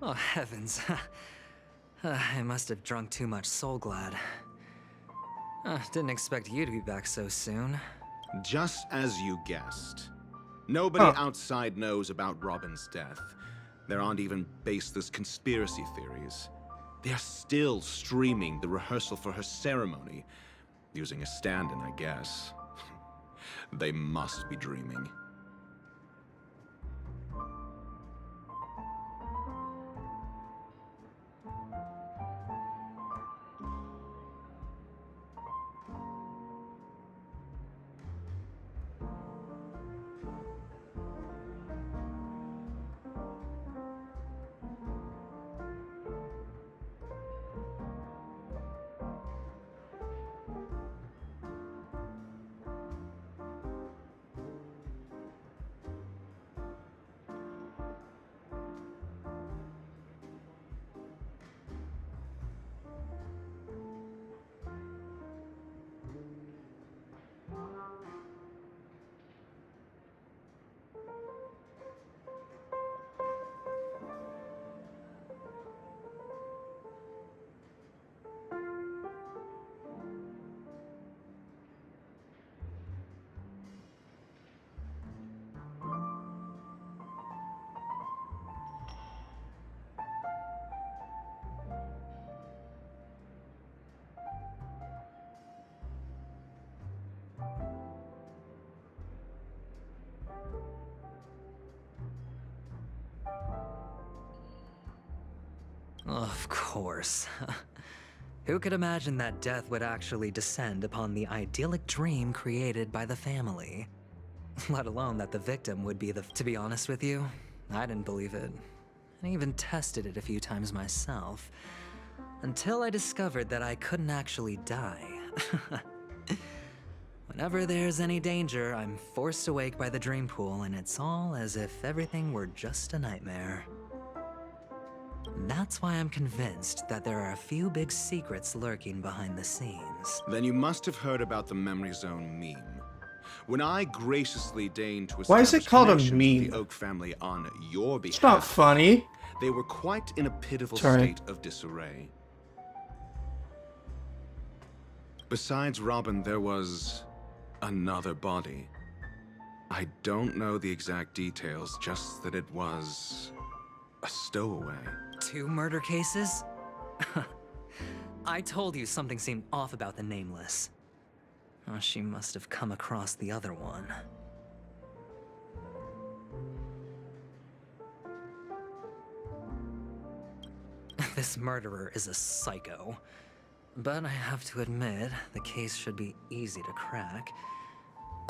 Oh, heavens. I must have drunk too much Soul Glad. Didn't expect you to be back so soon. Just as you guessed. Nobody outside knows about Robin's death. There aren't even baseless conspiracy theories. They're still streaming the rehearsal for her ceremony, using a stand-in, I guess. They must be dreaming. Of course. Who could imagine that death would actually descend upon the idyllic dream created by the family? Let alone that the victim would be the... To be honest with you, I didn't believe it. I even tested it a few times myself. Until I discovered that I couldn't actually die. Whenever there's any danger, I'm forced awake by the dream pool, and it's all as if everything were just a nightmare. That's why I'm convinced that there are a few big secrets lurking behind the scenes. Then you must have heard about the Memory Zone meme. When I graciously deigned to Why is it establish called a connections with meme? the Oak family on your behalf, It's not funny. they were quite in a pitiful Sorry. state of disarray. Besides Robin, there was another body. I don't know the exact details, just that it was a stowaway. 2 murder cases? I told you something seemed off about the Nameless. Oh, she must have come across the other one. This murderer is a psycho. But I have to admit, the case should be easy to crack.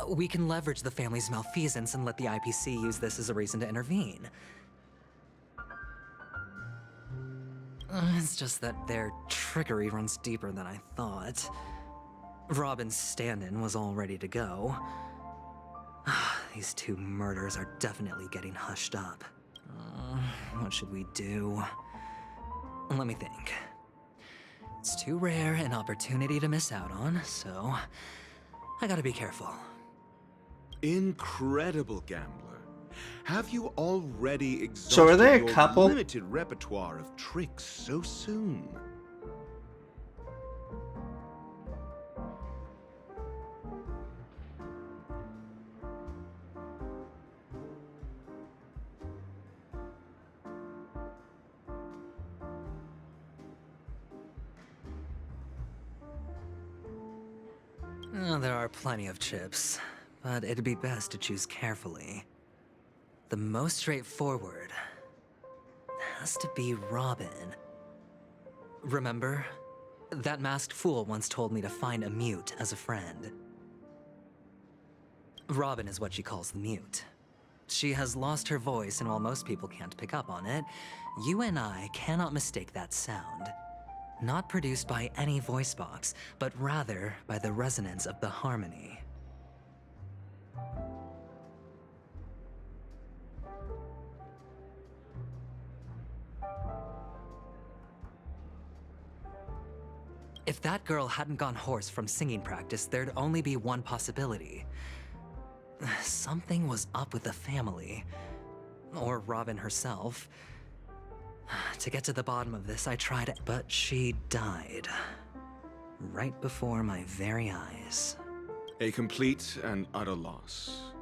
We can leverage the family's malfeasance and let the IPC use this as a reason to intervene. It's just that their trickery runs deeper than I thought. Robin's stand-in was all ready to go. These 2 murders are definitely getting hushed up. What should we do? Let me think. It's too rare an opportunity to miss out on, so I gotta be careful. Incredible gambler. Have you already exhausted So are they a your couple? limited repertoire of tricks so soon? There are plenty of chips, but it'd be best to choose carefully. The most straightforward has to be Robin. Remember? That masked fool once told me to find a mute as a friend. Robin is what she calls the mute. She has lost her voice, and while most people can't pick up on it, you and I cannot mistake that sound. Not produced by any voice box, but rather by the resonance of the harmony. If that girl hadn't gone hoarse from singing practice, there'd only be one possibility. Something was up with the family. Or Robin herself. To get to the bottom of this, I tried, but she died. Right before my very eyes. A complete and utter loss.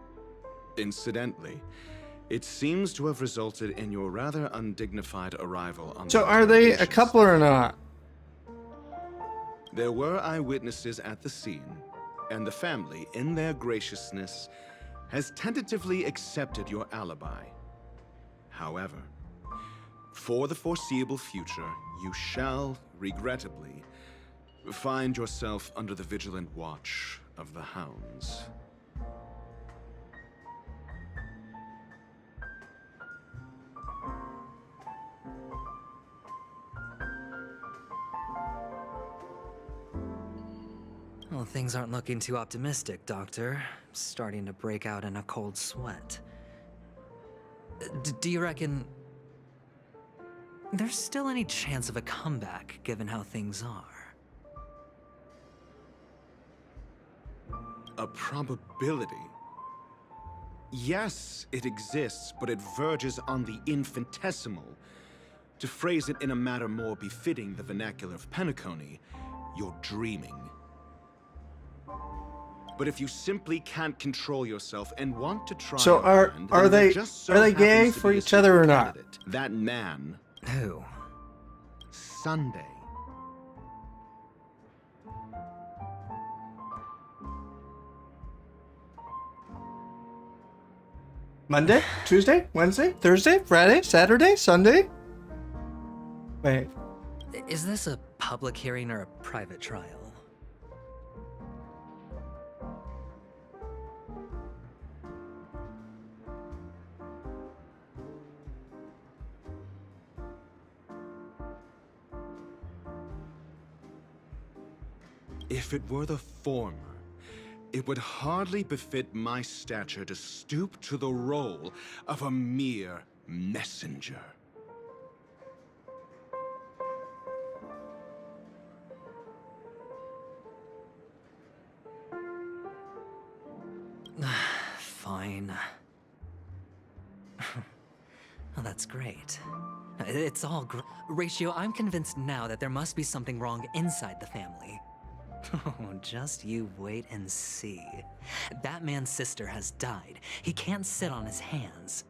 Incidentally, it seems to have resulted in your rather undignified arrival on So are they a couple or not? There were eyewitnesses at the scene, and the family, in their graciousness, has tentatively accepted your alibi. However, for the foreseeable future, you shall, regrettably, find yourself under the vigilant watch of the hounds. Well, things aren't looking too optimistic, Doctor. I'm starting to break out in a cold sweat. Do you reckon there's still any chance of a comeback, given how things are? A probability? Yes, it exists, but it verges on the infinitesimal. To phrase it in a manner more befitting the vernacular of Penacony, you're dreaming. But if you simply can't control yourself and want to try, So are they gay for each other or not? That man. Who? Sunday. Monday, Tuesday, Wednesday, Thursday, Friday, Saturday, Sunday? Wait. Is this a public hearing or a private trial? If it were the former, it would hardly befit my stature to stoop to the role of a mere messenger. Fine. Oh, that's great. It's all Ratio, I'm convinced now that there must be something wrong inside the family. Oh, just you wait and see. That man's sister has died. He can't sit on his hands.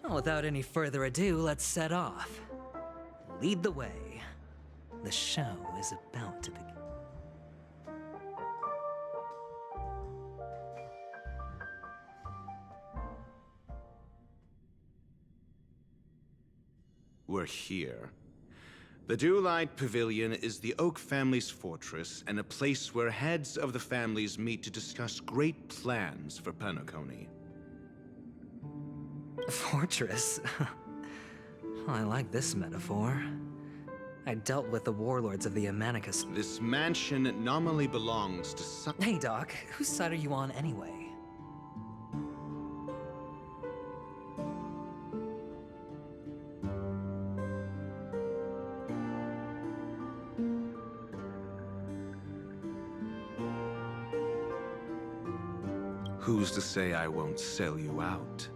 Well, without any further ado, let's set off. Lead the way. The show is about to begin. We're here. The Dewlight Pavilion is the Oak family's fortress and a place where heads of the families meet to discuss great plans for Penacony. Fortress? I like this metaphor. I dealt with the warlords of the Amanicus. This mansion nominally belongs to some... Hey, Doc. Whose side are you on anyway? Who's to say I won't sell you out?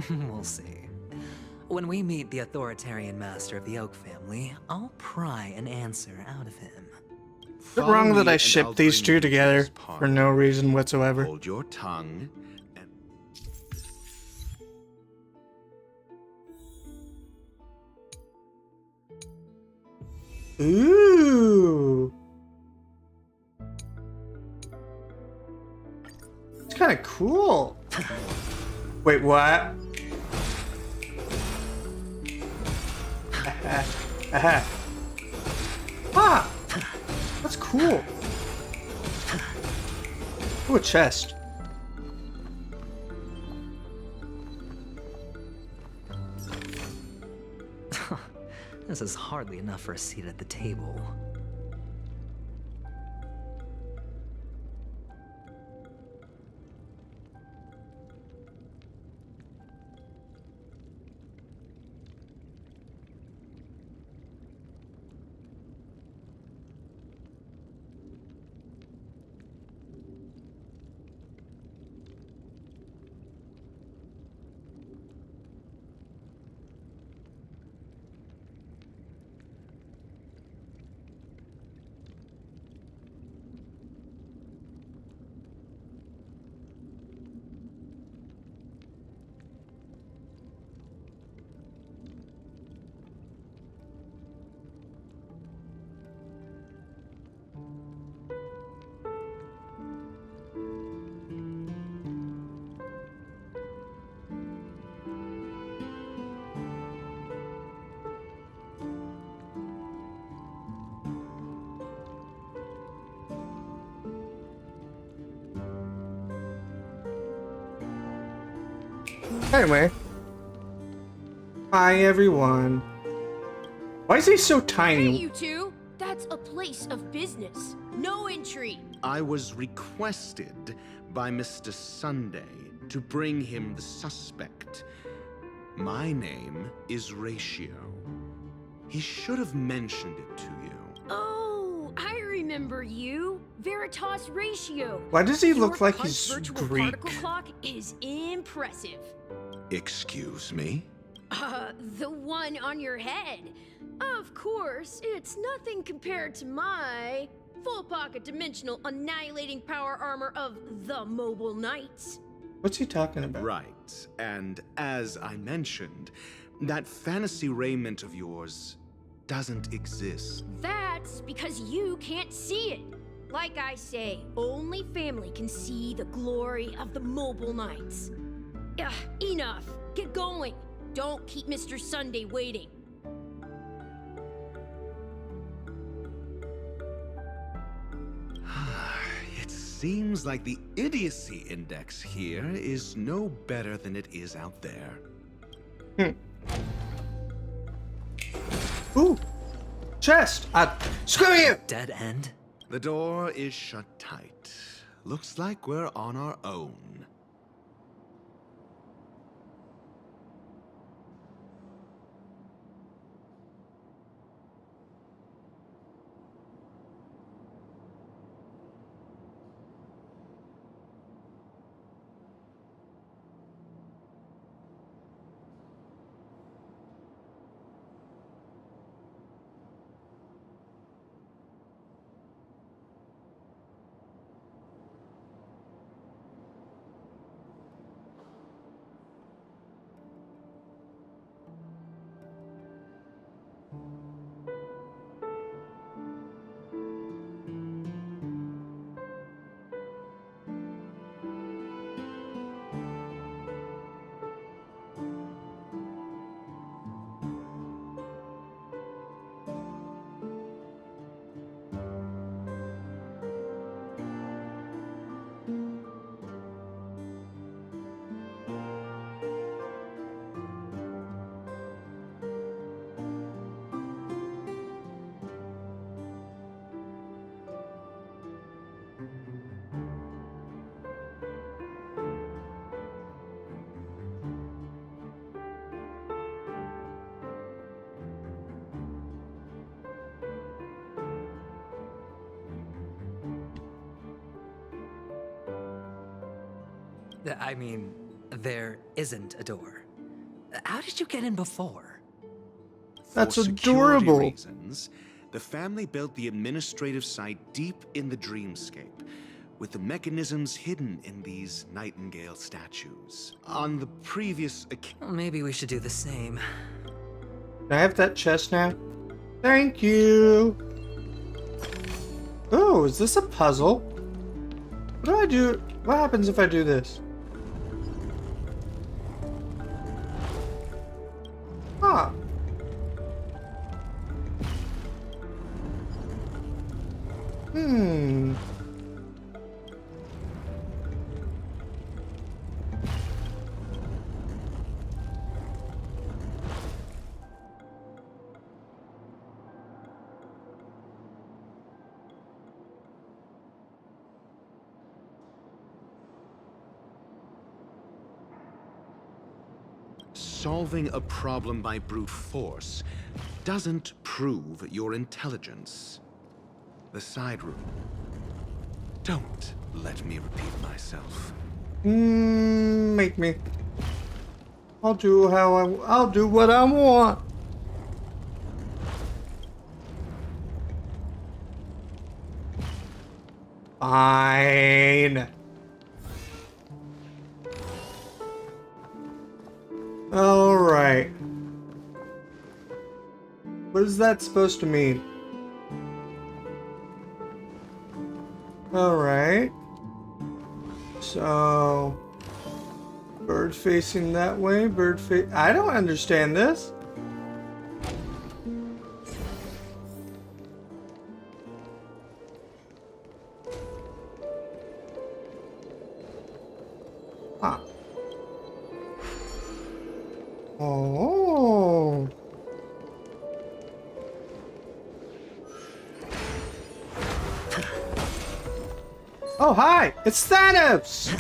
We'll see. When we meet the authoritarian master of the Oak family, I'll pry an answer out of him. Is it wrong that I shipped these two together for no reason whatsoever? Hold your tongue and... Ooh. kind of cool. Wait, what? Ah! That's cool. Ooh, a chest. This is hardly enough for a seat at the table. Anyway. Hi, everyone. Why is he so tiny? Hey, you two! That's a place of business. No entry. I was requested by Mr. Sunday to bring him the suspect. My name is Ratio. He should have mentioned it to you. Oh, I remember you. Veritas Ratio. Why does he look Your like he's virtual Greek? particle clock is impressive. Excuse me? The one on your head. Of course, it's nothing compared to my full pocket dimensional annihilating power armor of the Mobile Knights. What's he talking about? Right, and as I mentioned, that fantasy raiment of yours doesn't exist. That's because you can't see it. Like I say, only family can see the glory of the Mobile Knights. Ugh, enough. Get going. Don't keep Mr. Sunday waiting. It seems like the idiocy index here is no better than it is out there. Ooh! Chest! Screw you! Dead end? The door is shut tight. Looks like we're on our own. I mean, there isn't a door. How did you get in before? That's For adorable. security reasons, the family built the administrative site deep in the dreamscape, with the mechanisms hidden in these nightingale statues. On the previous Well, maybe we should do the same. Can I have that chest now? Thank you! Oh, is this a puzzle? What do I do? What happens if I do this? Huh. Hmm. Solving a problem by brute force doesn't prove your intelligence. The side room. Don't let me repeat myself. Make me. I'll do I'll do what I want. Fine. All right. What is that supposed to mean? All right. So, bird facing that way, I don't understand this. Huh. Oh. Oh, hi! It's Thanos!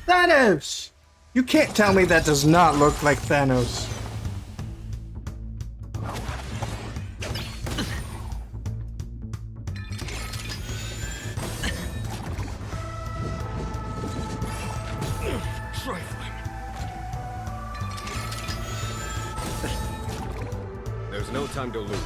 Thanos! You can't tell me that does not look like Thanos. There's no time to lose.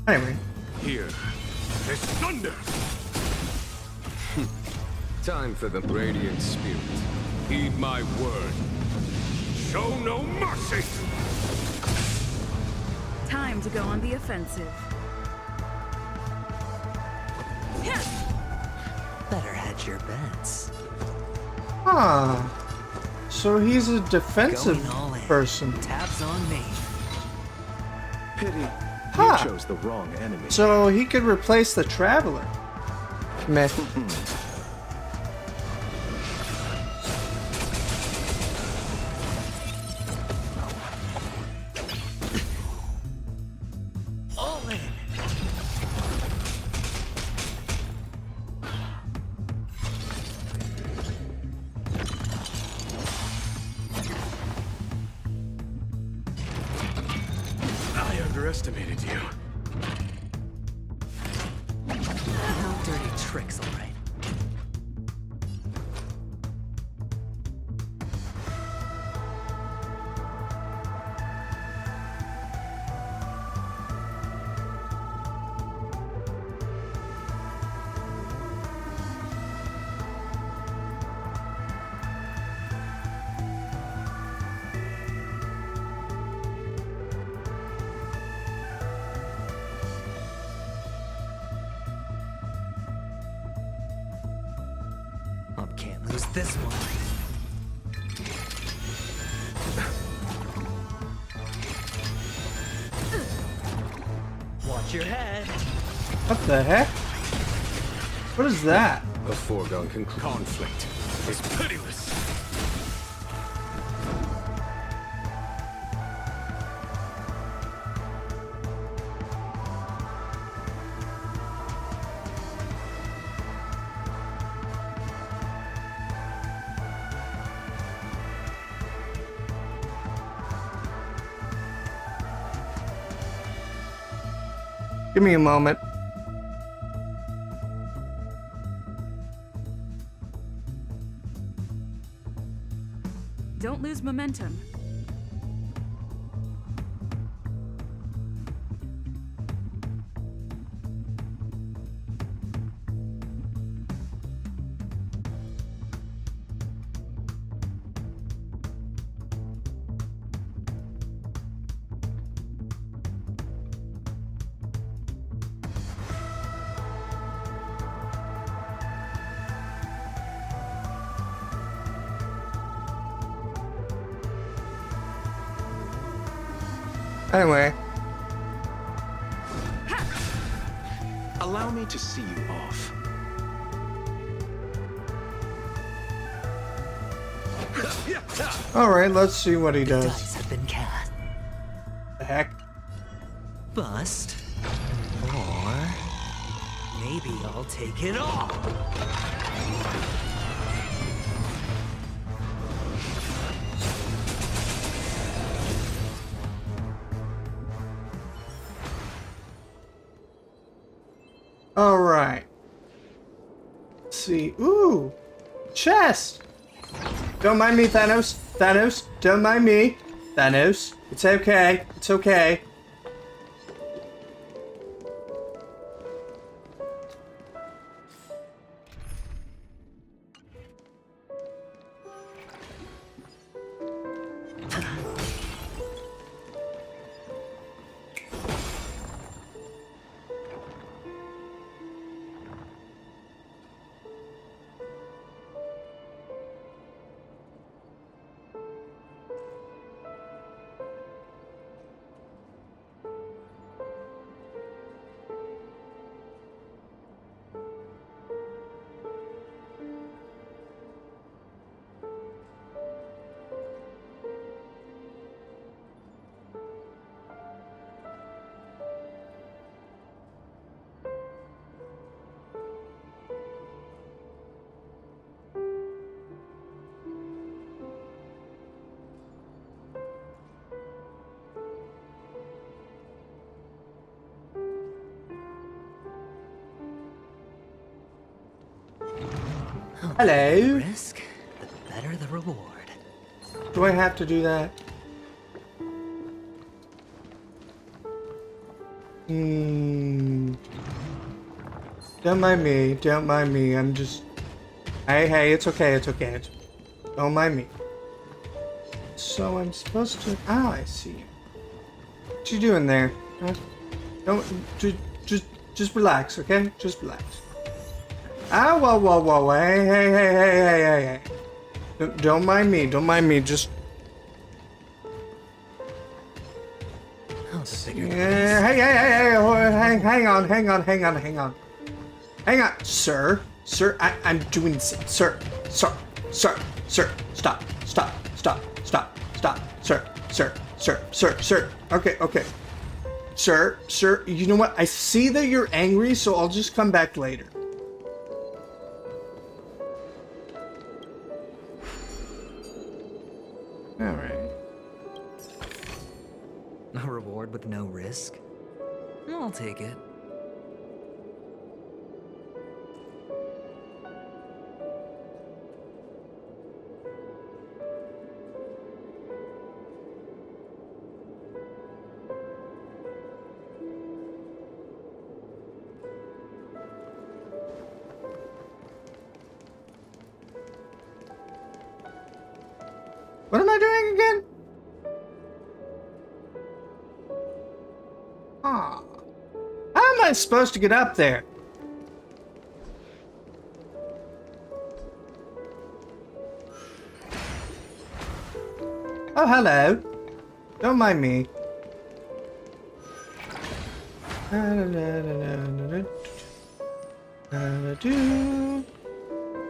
Anyway. Here, there's thunder! Time for the Radiant Spirit. Heed my word. Show no mercy! Time to go on the offensive. Better hedge your bets. Huh. So he's a defensive person. Tabs on me. Pity. Huh. You chose the wrong enemy. So he could replace the Traveler. Meh. All in. I underestimated you. No dirty tricks, all right. Can't lose this one. Watch your head. What the heck? What is that? A foregone conflict is pitiless. Give me a moment. lose momentum. Anyway. Allow me to see you off. Alright, let's see what he does. Dice have been cast. The heck? Bust. Or maybe I'll take it all. Alright. Let's see. Ooh! Chest! Don't mind me, Thanos. Thanos, don't mind me. Thanos, it's okay. It's okay. Hello. Risk, the better the reward. Do I have to do that? Don't mind me. Don't mind me. I'm just... Hey, it's okay. It's okay. Don't mind me. So I'm supposed to... Ah, I see. What you doing there? Huh? Don't... Just relax, okay? Just relax. Ah, whoa. Hey. Don't mind me. Don't mind me. Just... Yeah, hey, hang on. Hang on, sir. I'm doing... Sir. Stop. Sir. Okay. Sir, you know what? I see that you're angry, so I'll just come back later. Alright. A reward with no risk? I'll take it. What am I doing again? How am I supposed to get up there? Oh, hello. Don't mind me.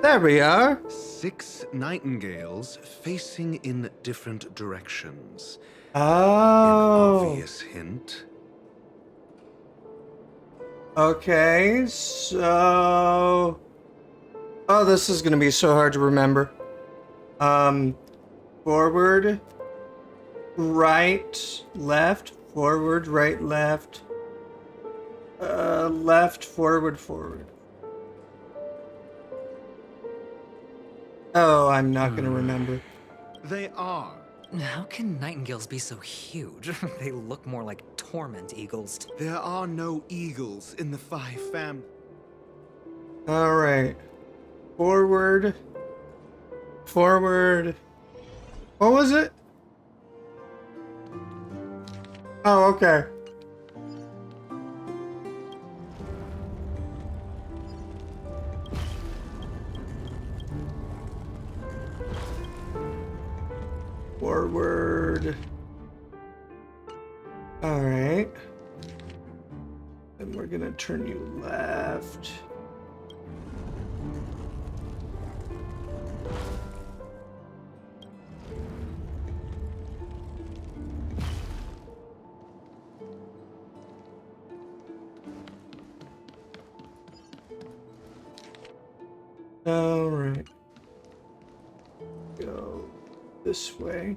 There we are. 6 nightingales facing in different directions. Oh. An obvious hint. Okay, so... Oh, this is gonna be so hard to remember. Forward, right, left, forward, right, left. Left, forward. Oh, I'm not gonna remember. They are. How can nightingales be so huge? They look more like torment eagles. There are no eagles in the Phi family. All right. Forward. Forward. What was it? Oh, okay. Forward. All right. Then we're gonna turn you left. All right. Go this way.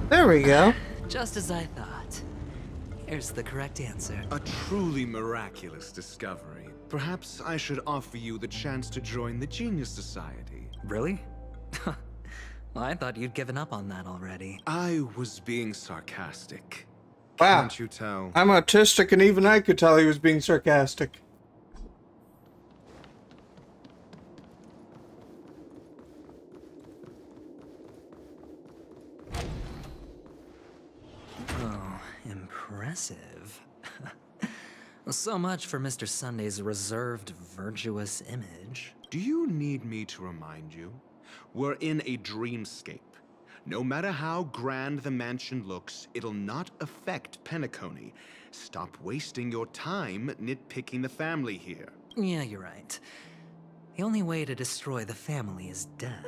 There we go. Just as I thought. Here's the correct answer. A truly miraculous discovery. Perhaps I should offer you the chance to join the Genius Society. Really? Well, I thought you'd given up on that already. I was being sarcastic. Wow. Can't you tell? I'm autistic, and even I could tell he was being sarcastic. Oh, impressive. So much for Mr. Sunday's reserved, virtuous image. Do you need me to remind you? We're in a dreamscape. No matter how grand the mansion looks, it'll not affect Penacony. Stop wasting your time nitpicking the family here. Yeah, you're right. The only way to destroy the family is death.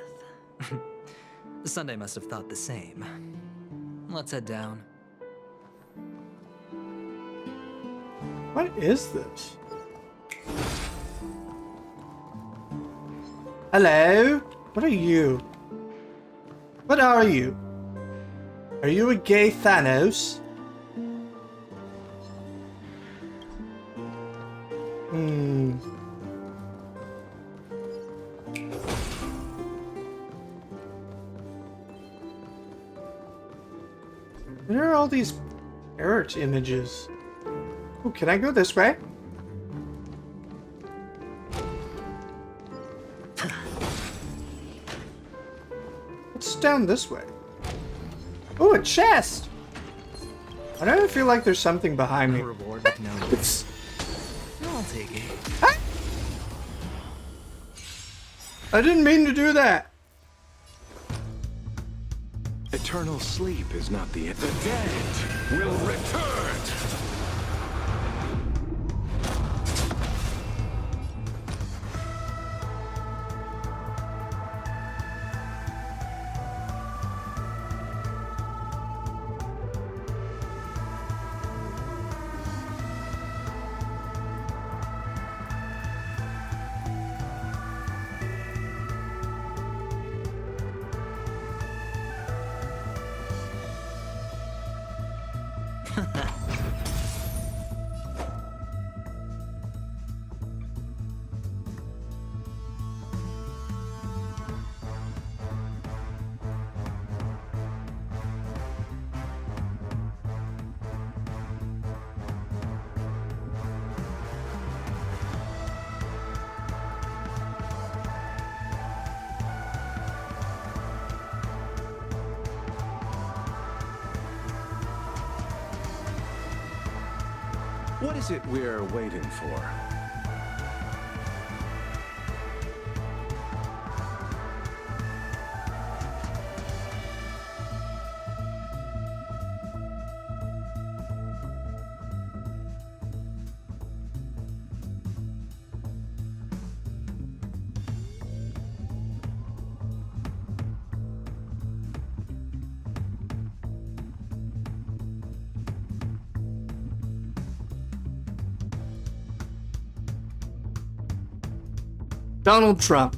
Sunday must have thought the same. Let's head down. What is this? Hello? What are you? What are you? Are you a gay Thanos? Where are all these parrot images? Oh, can I go this way? What's down this way? Oh, a chest! I don't feel like there's something behind me. Reward with no use. I'll take it. I didn't mean to do that. Eternal sleep is not the end. The dead will return! What is it we're waiting for? Donald Trump.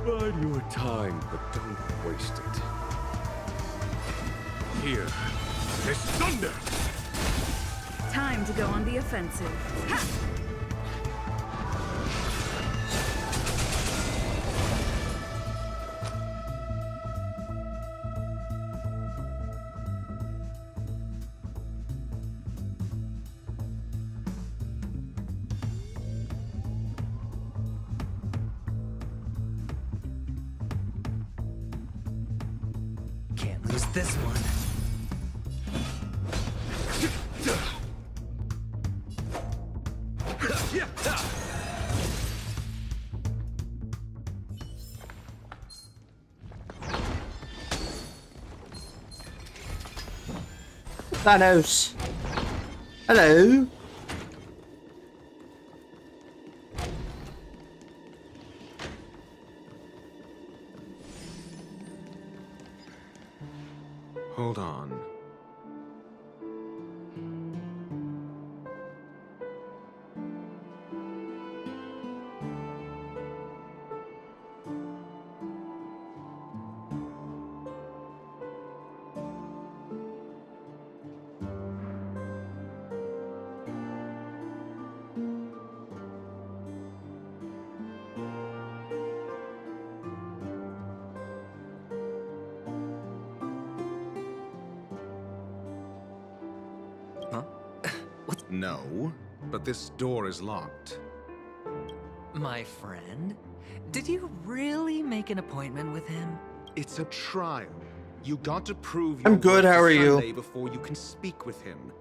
Bide your time, but don't waste it. Here is thunder! Time to go on the offensive. Ha! Can't lose this one. Thanos. Hello. Hold on. Huh? What? No, but this door is locked. My friend? Did you really make an appointment with him? It's a trial. You got to prove I'm your good, worth how to are you? Sunday before you can speak with him.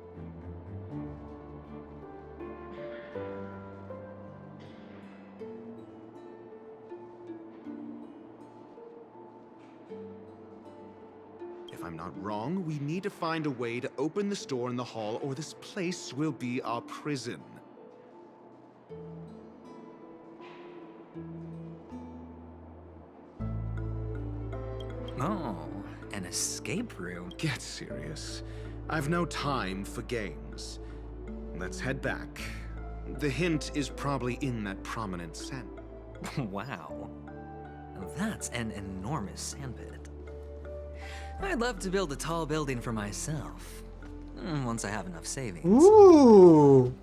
If I'm not wrong, we need to find a way to open this door in the hall, or this place will be our prison. Oh, an escape room. Get serious. I've no time for games. Let's head back. The hint is probably in that prominent scent. Wow. That's an enormous sandpit. I'd love to build a tall building for myself. Once I have enough savings. Ooh.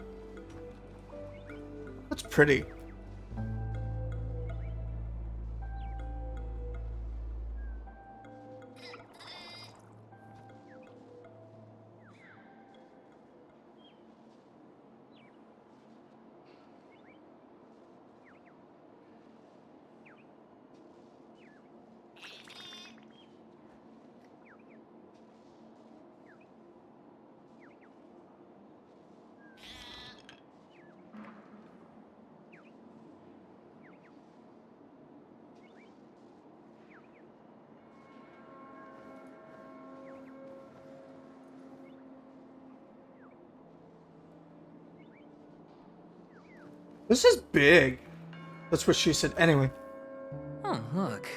That's pretty. This is big. That's what she said. Anyway. Oh, look.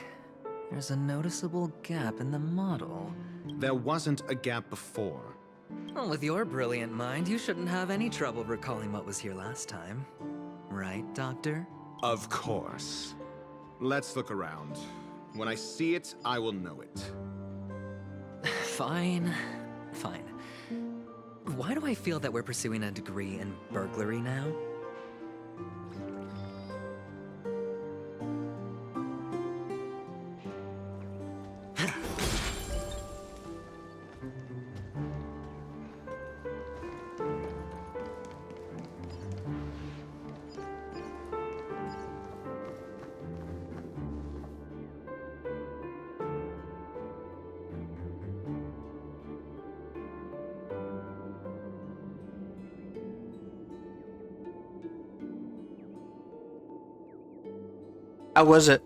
There's a noticeable gap in the model. There wasn't a gap before. Well, with your brilliant mind, you shouldn't have any trouble recalling what was here last time. Right, Doctor? Of course. Let's look around. When I see it, I will know it. Fine. Fine. Why do I feel that we're pursuing a degree in burglary now? How was it?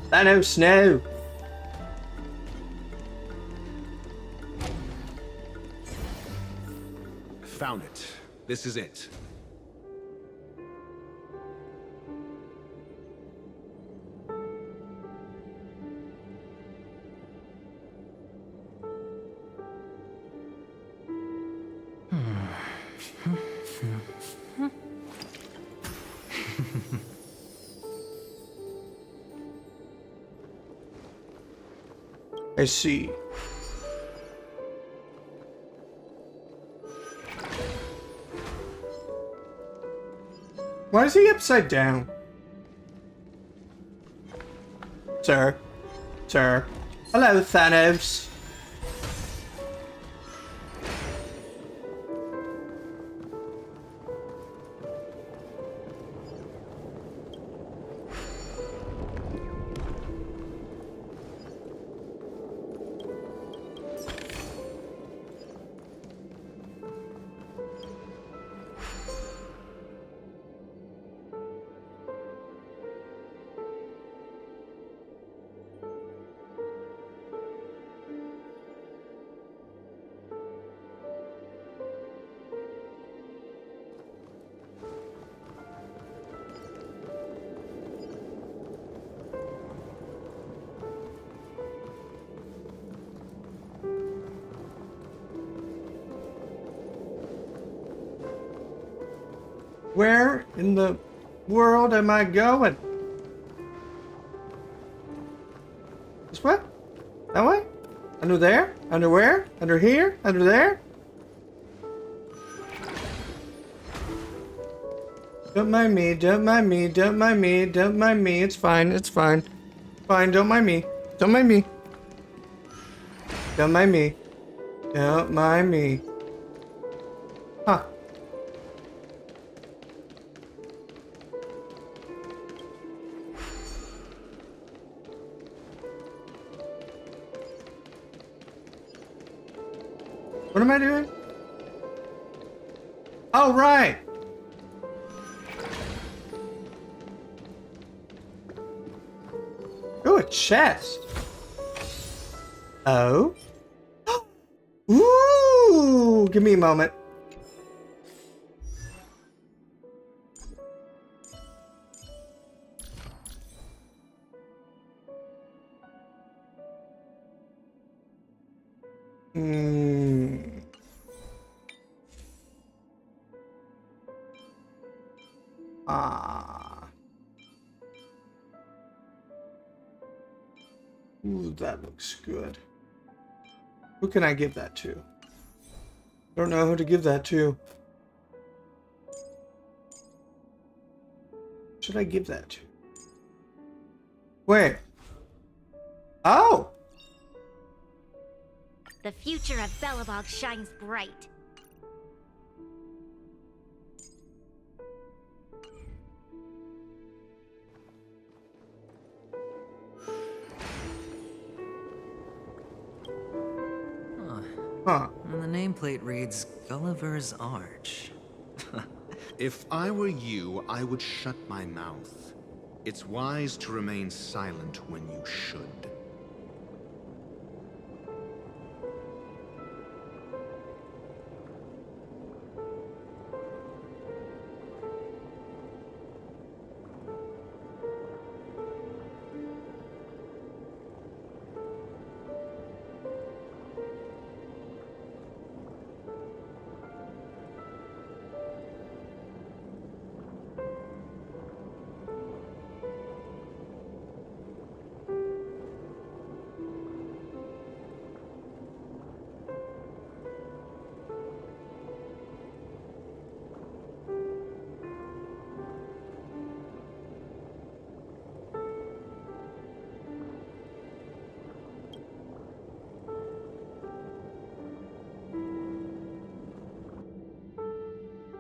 Thanos, snow. Found it. This is it. I see. Why is he upside down? Sir. Sir. Hello, Thanos. Where in the world am I going? This way? That way? Under there? Under where? Under here? Under there? Don't mind me, don't mind me, don't mind me, don't mind me. It's fine, it's fine. Fine, don't mind me. Don't mind me. Don't mind me. Don't mind me. Huh. What am I doing? Oh, right. Ooh, a chest. Oh. Ooh, give me a moment. Ooh, that looks good. Who can I give that to? Don't know who to give that to. Should I give that to? Where? Oh! The future of Belobog shines bright. Huh. And the nameplate reads Gulliver's Arch. If I were you, I would shut my mouth. It's wise to remain silent when you should.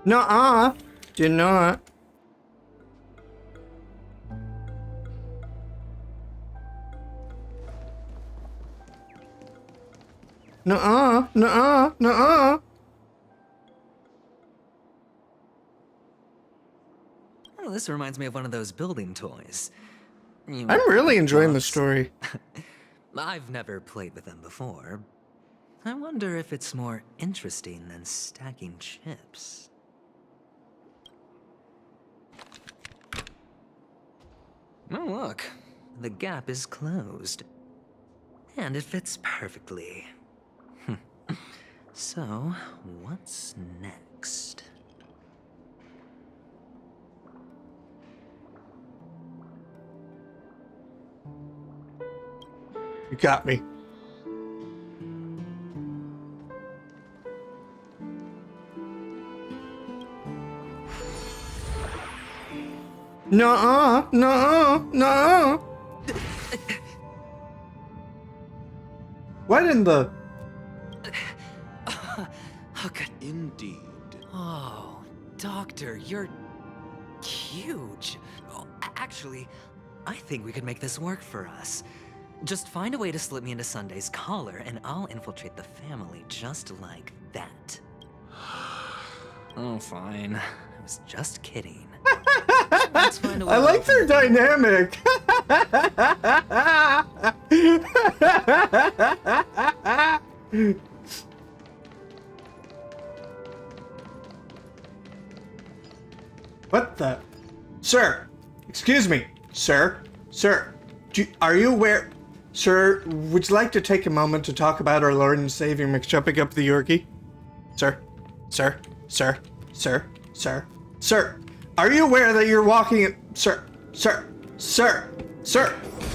Nuh-uh. Did not. Nuh-uh. Nuh-uh. Nuh-uh. Oh, this reminds me of one of those building toys. I'm really enjoying the story. I've never played with them before. I wonder if it's more interesting than stacking chips. Oh, look. The gap is closed. And it fits perfectly. So, what's next? You got me. Nuh-uh. Nuh-uh. Nuh-uh. What in the... Oh, good. Indeed. Oh, Doctor, you're huge. Oh, actually, I think we could make this work for us. Just find a way to slip me into Sunday's collar, and I'll infiltrate the family just like that. Oh, fine. I was just kidding. Let's find a way I like their dynamic. What the? Sir, excuse me, sir, are you aware? Sir, would you like to take a moment to talk about our Lord and Savior McJumping up the Yorkie? Sir, are you aware that you're walking in... Sir,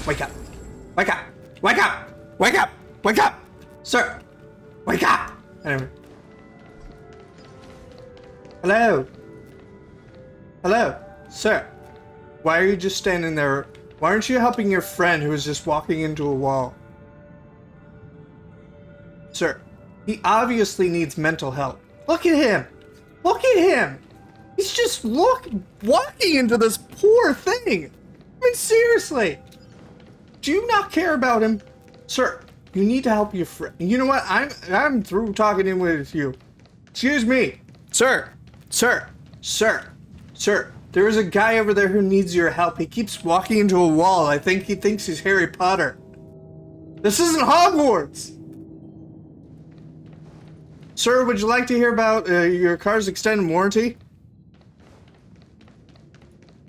wake up, sir, wake up. Anyway. Hello, sir. Why are you just standing there? Why aren't you helping your friend who is just walking into a wall? Sir, he obviously needs mental help. Look at him. He's just walking into this poor thing. I mean, seriously. Do you not care about him? Sir, you need to help your friend. You know what? I'm through talking in with you. Excuse me. Sir, there is a guy over there who needs your help. He keeps walking into a wall. I think he thinks he's Harry Potter. This isn't Hogwarts. Sir, would you like to hear about your car's extended warranty?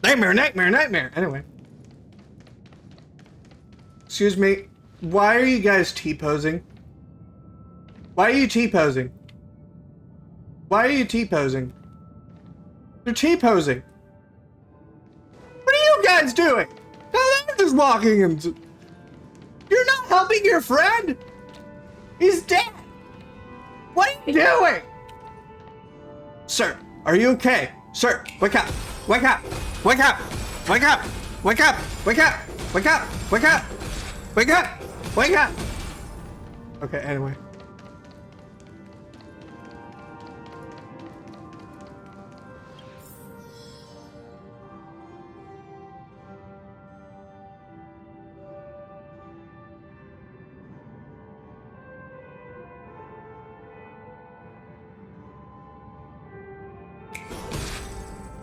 Nightmare. Anyway. Excuse me. Why are you guys T-posing? Why are you T-posing? They're T-posing. What are you guys doing? They're just walking into... You're not helping your friend? He's dead. What are you doing? Sir, are you okay? Sir, wake up. Okay, anyway.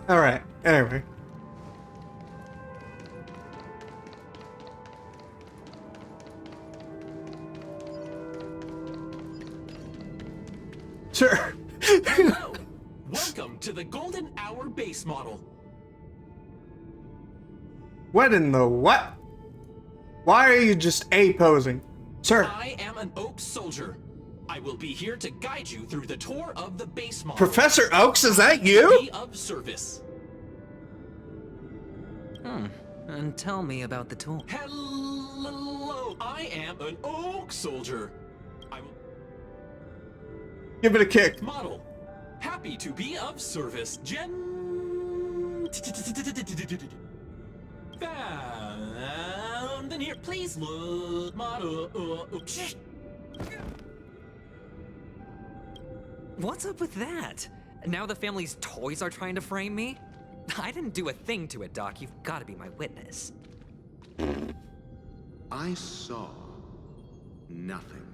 Alright, anyway. Sure. Hello! Welcome to the Golden Hour base model. What in the what? Why are you just A-posing? Sir. I am an Oak soldier. I will be here to guide you through the tour of the base model. Professor Oaks, is that you? Be of service. And tell me about the tool. Hello, I am an Oak soldier. I will... Give it a kick. Model. Happy to be of service. Found in here. Please look. Model. What's up with that? Now the family's toys are trying to frame me? I didn't do a thing to it, Doc. You've got to be my witness. I saw nothing.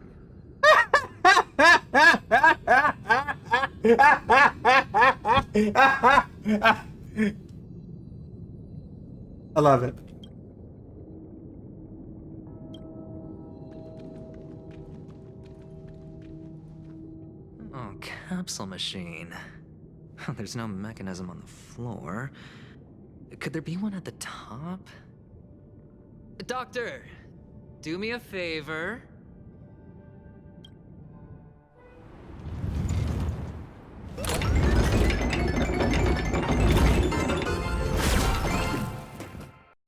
I love it. Oh, capsule machine. There's no mechanism on the floor. Could there be one at the top? Doctor, do me a favor.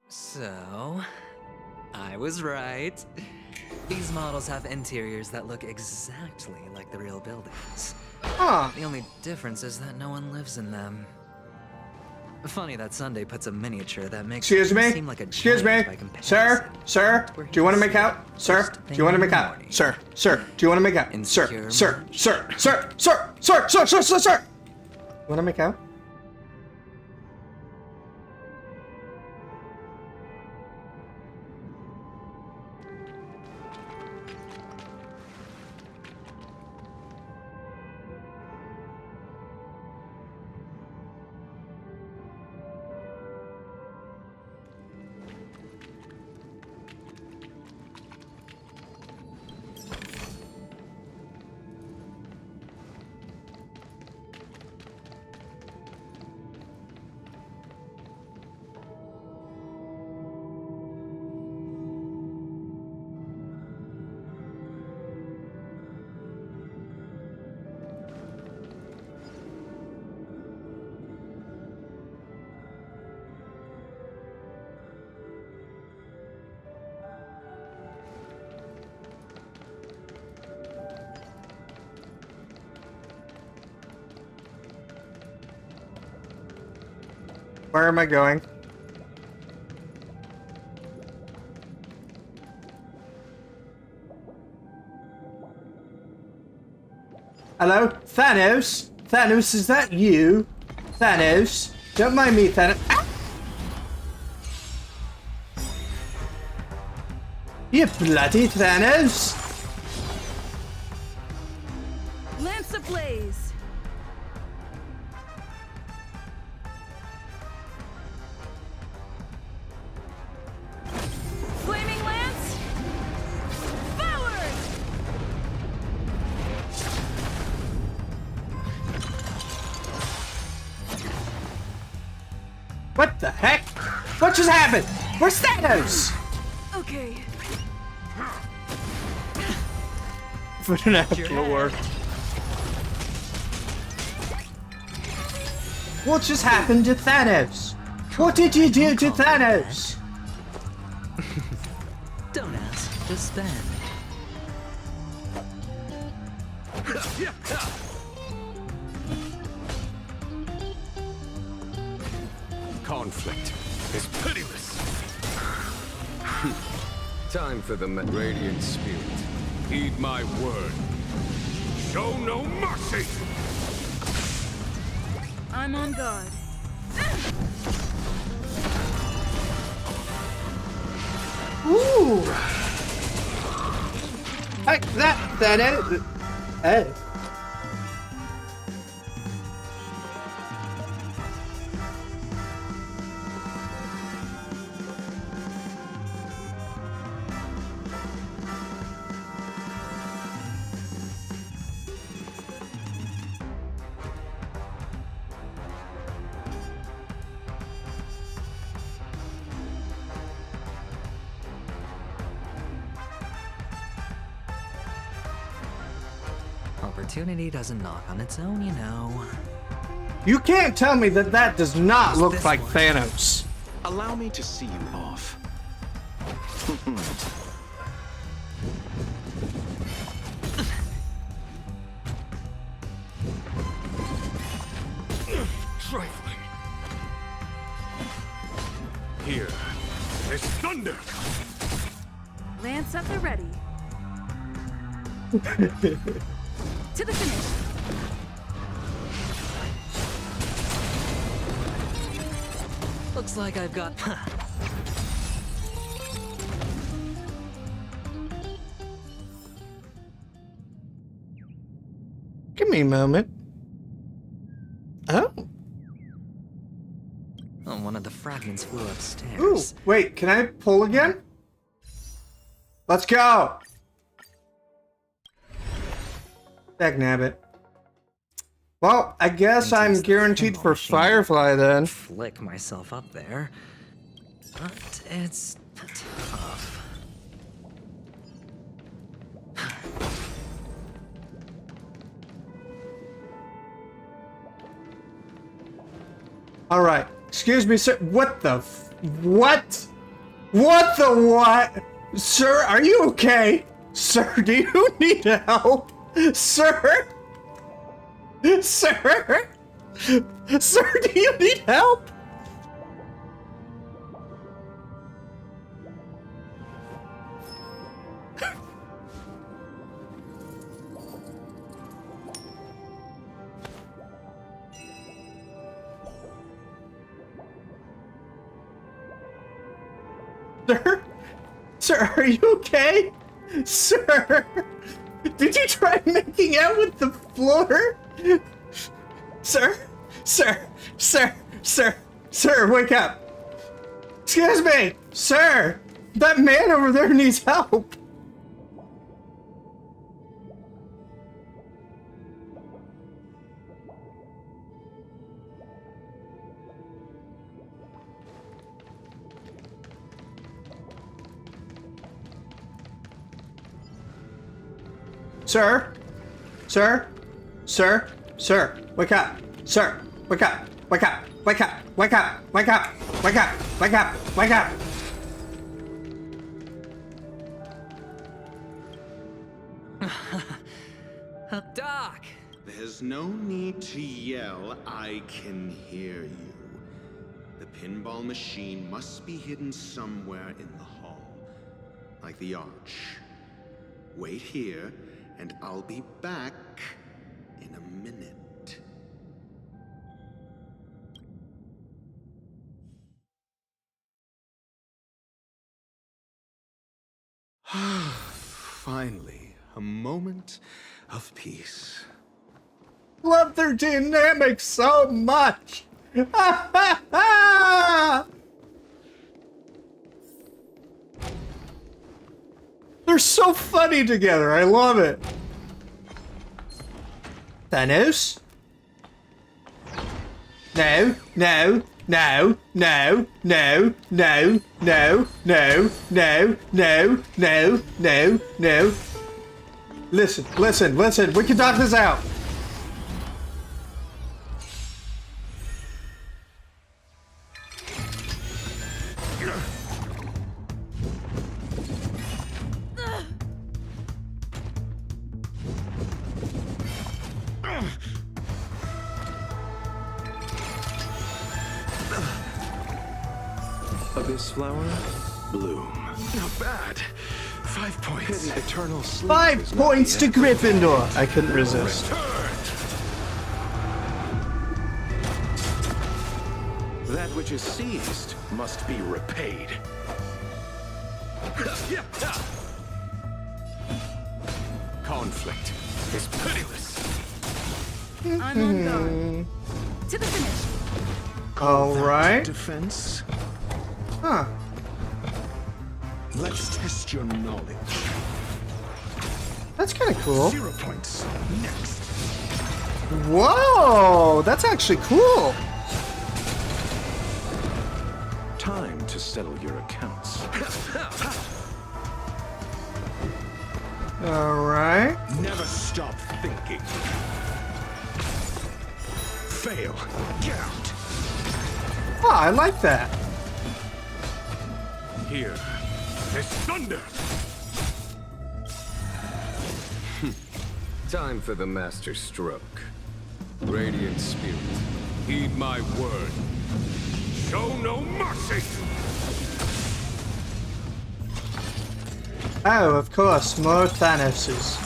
So, I was right. These models have interiors that look exactly like the real buildings. Huh. The only difference is that no one lives in them. Funny that Sunday puts a miniature that makes Excuse him me? seem like a Excuse me? giant by comparison. Sir? Do you want to make out? Sir? Do you want to make out? Sir? Do you want to make out? Sir? You want to make out? Where am I going? Hello? Thanos? Thanos, is that you? Thanos? Don't mind me, Thanos. Ah! You bloody Thanos! Lance ablaze! Flaming lance! Forward! What the heck? What just happened? Where's Thanos? Okay. Put an floor. What just happened to Thanos? What did you do to Thanos? Don't ask, just spend. Conflict is pitiless. Time for the Radiant Spirit. Heed my word. Show no mercy! I'm on guard. Ooh! Heck, that is. Hey. Opportunity doesn't knock on its own, you know. You can't tell me that that does not look like Thanos. Allow me to see you off. Trifling. Here is thunder. Lance at the ready. To the finish. Looks like I've got... Give me a moment. Oh. Oh, one of the fragments flew upstairs. Ooh, wait, can I pull again? Let's go! Dagnabbit. Well, I guess I'm guaranteed for Firefly then. Flick myself up there. But it's tough. Alright, excuse me, sir. What the what? What the what? Sir, are you okay? Sir, do you need help? Sir? Sir? Sir, do you need help? Sir? Sir, are you okay? Sir? Did you try making out with the floor? Sir? Sir? Sir? Sir? Sir, wake up! Excuse me! Sir! That man over there needs help! Sir? Sir? Sir? Sir? Wake up! Sir! Wake up! Wake up! Wake up! Wake up! Wake up! Wake up! Wake up! Wake up! Doc! There's no need to yell. I can hear you. The pinball machine must be hidden somewhere in the hall. Like the arch. Wait here, and I'll be back in a minute. Finally, a moment of peace. Love their dynamics so much! They're so funny together, I love it! Thanos? No, no, no, no, no, no, no, no, no, no, no, no, no. Listen, listen, listen, we can talk this out. Abyss flower, bloom. Not bad. 5 points. Hidden eternal sleep. 5 points to Gryffindor. I couldn't resist. That which is seized must be repaid. Conflict is pitiless. I'm on guard. To the finish. All right. Defense. Huh. Let's test your knowledge. That's kind of cool. 0 points. Next. Whoa, that's actually cool. Time to settle your accounts. All right. Never stop thinking. Fail. Get out. Oh, I like that. Here is thunder. Time for the master stroke. Radiant spirit, heed my word. Show no mercy. Oh, of course, more Thanoses.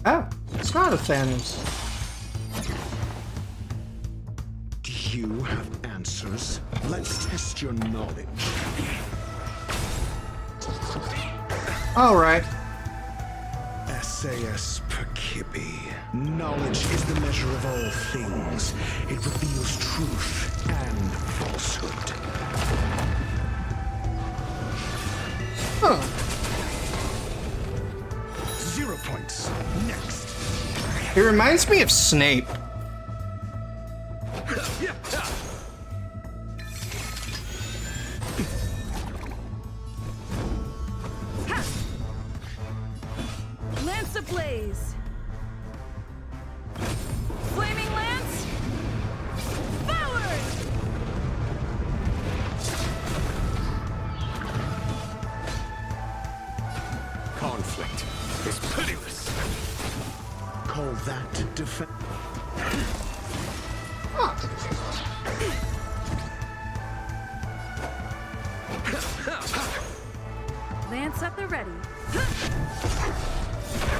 Oh, it's not a Thanos. you have answers. Let's test your knowledge. All right. SAS Perkibi. Knowledge is the measure of all things. It reveals truth and falsehood. Huh. 0 points. Next. It reminds me of Snape. Lance ablaze! Flaming lance! Forward! Conflict is pitiless. Call that defense. Lance at the ready.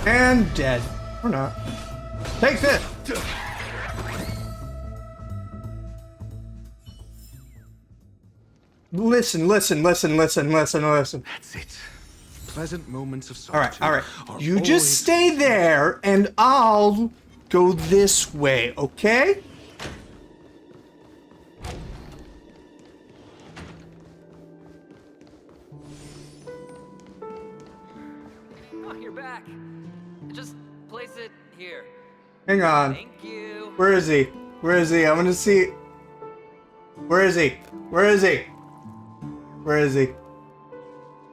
And dead. Or not. Take this! Listen. That's it. Pleasant moments of solitude. Alright. You just stay there, and I'll go this way, okay? Oh, you're back. Just place it here. Hang on. Thank you. Where is he? I want to see. Where is he? I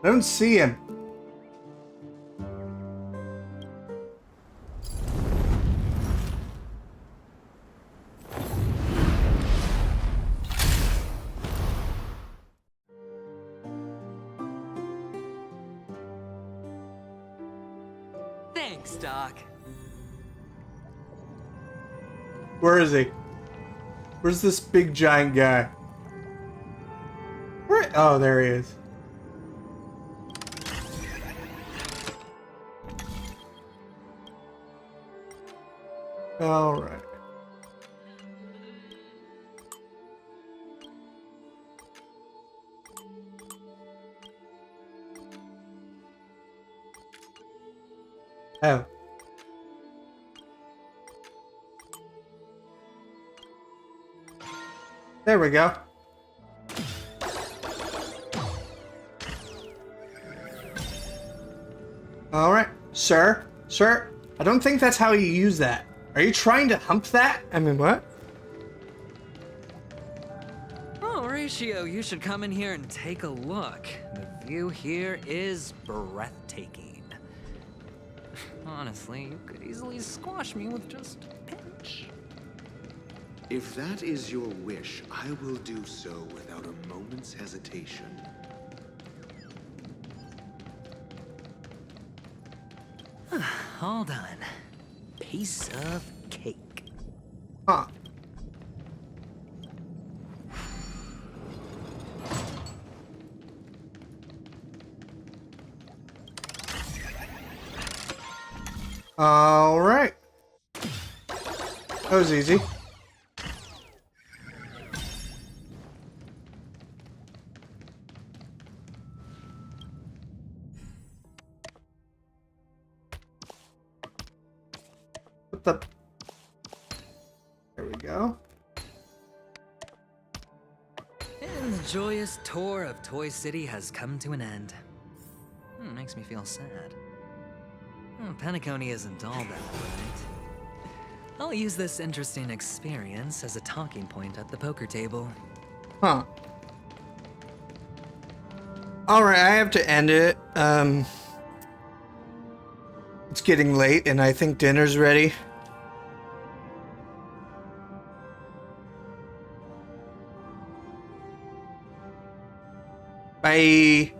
don't see him. Thanks, Doc. Where is he? Where's this big giant guy? Where? Oh, there he is. All right. Oh. There we go. All right, sir, I don't think that's how you use that. Are you trying to hump that? I mean, what? Oh, Horatio, you should come in here and take a look. The view here is breathtaking. Honestly, you could easily squash me with just a pinch. If that is your wish, I will do so without a moment's hesitation. All done. Piece of cake. Huh. All right. That was easy. What the? There we go. And the joyous tour of Toy City has come to an end. Makes me feel sad. Penacony isn't all that bright. I'll use this interesting experience as a talking point at the poker table. Huh. Alright, I have to end it. It's getting late and I think dinner's ready. Bye.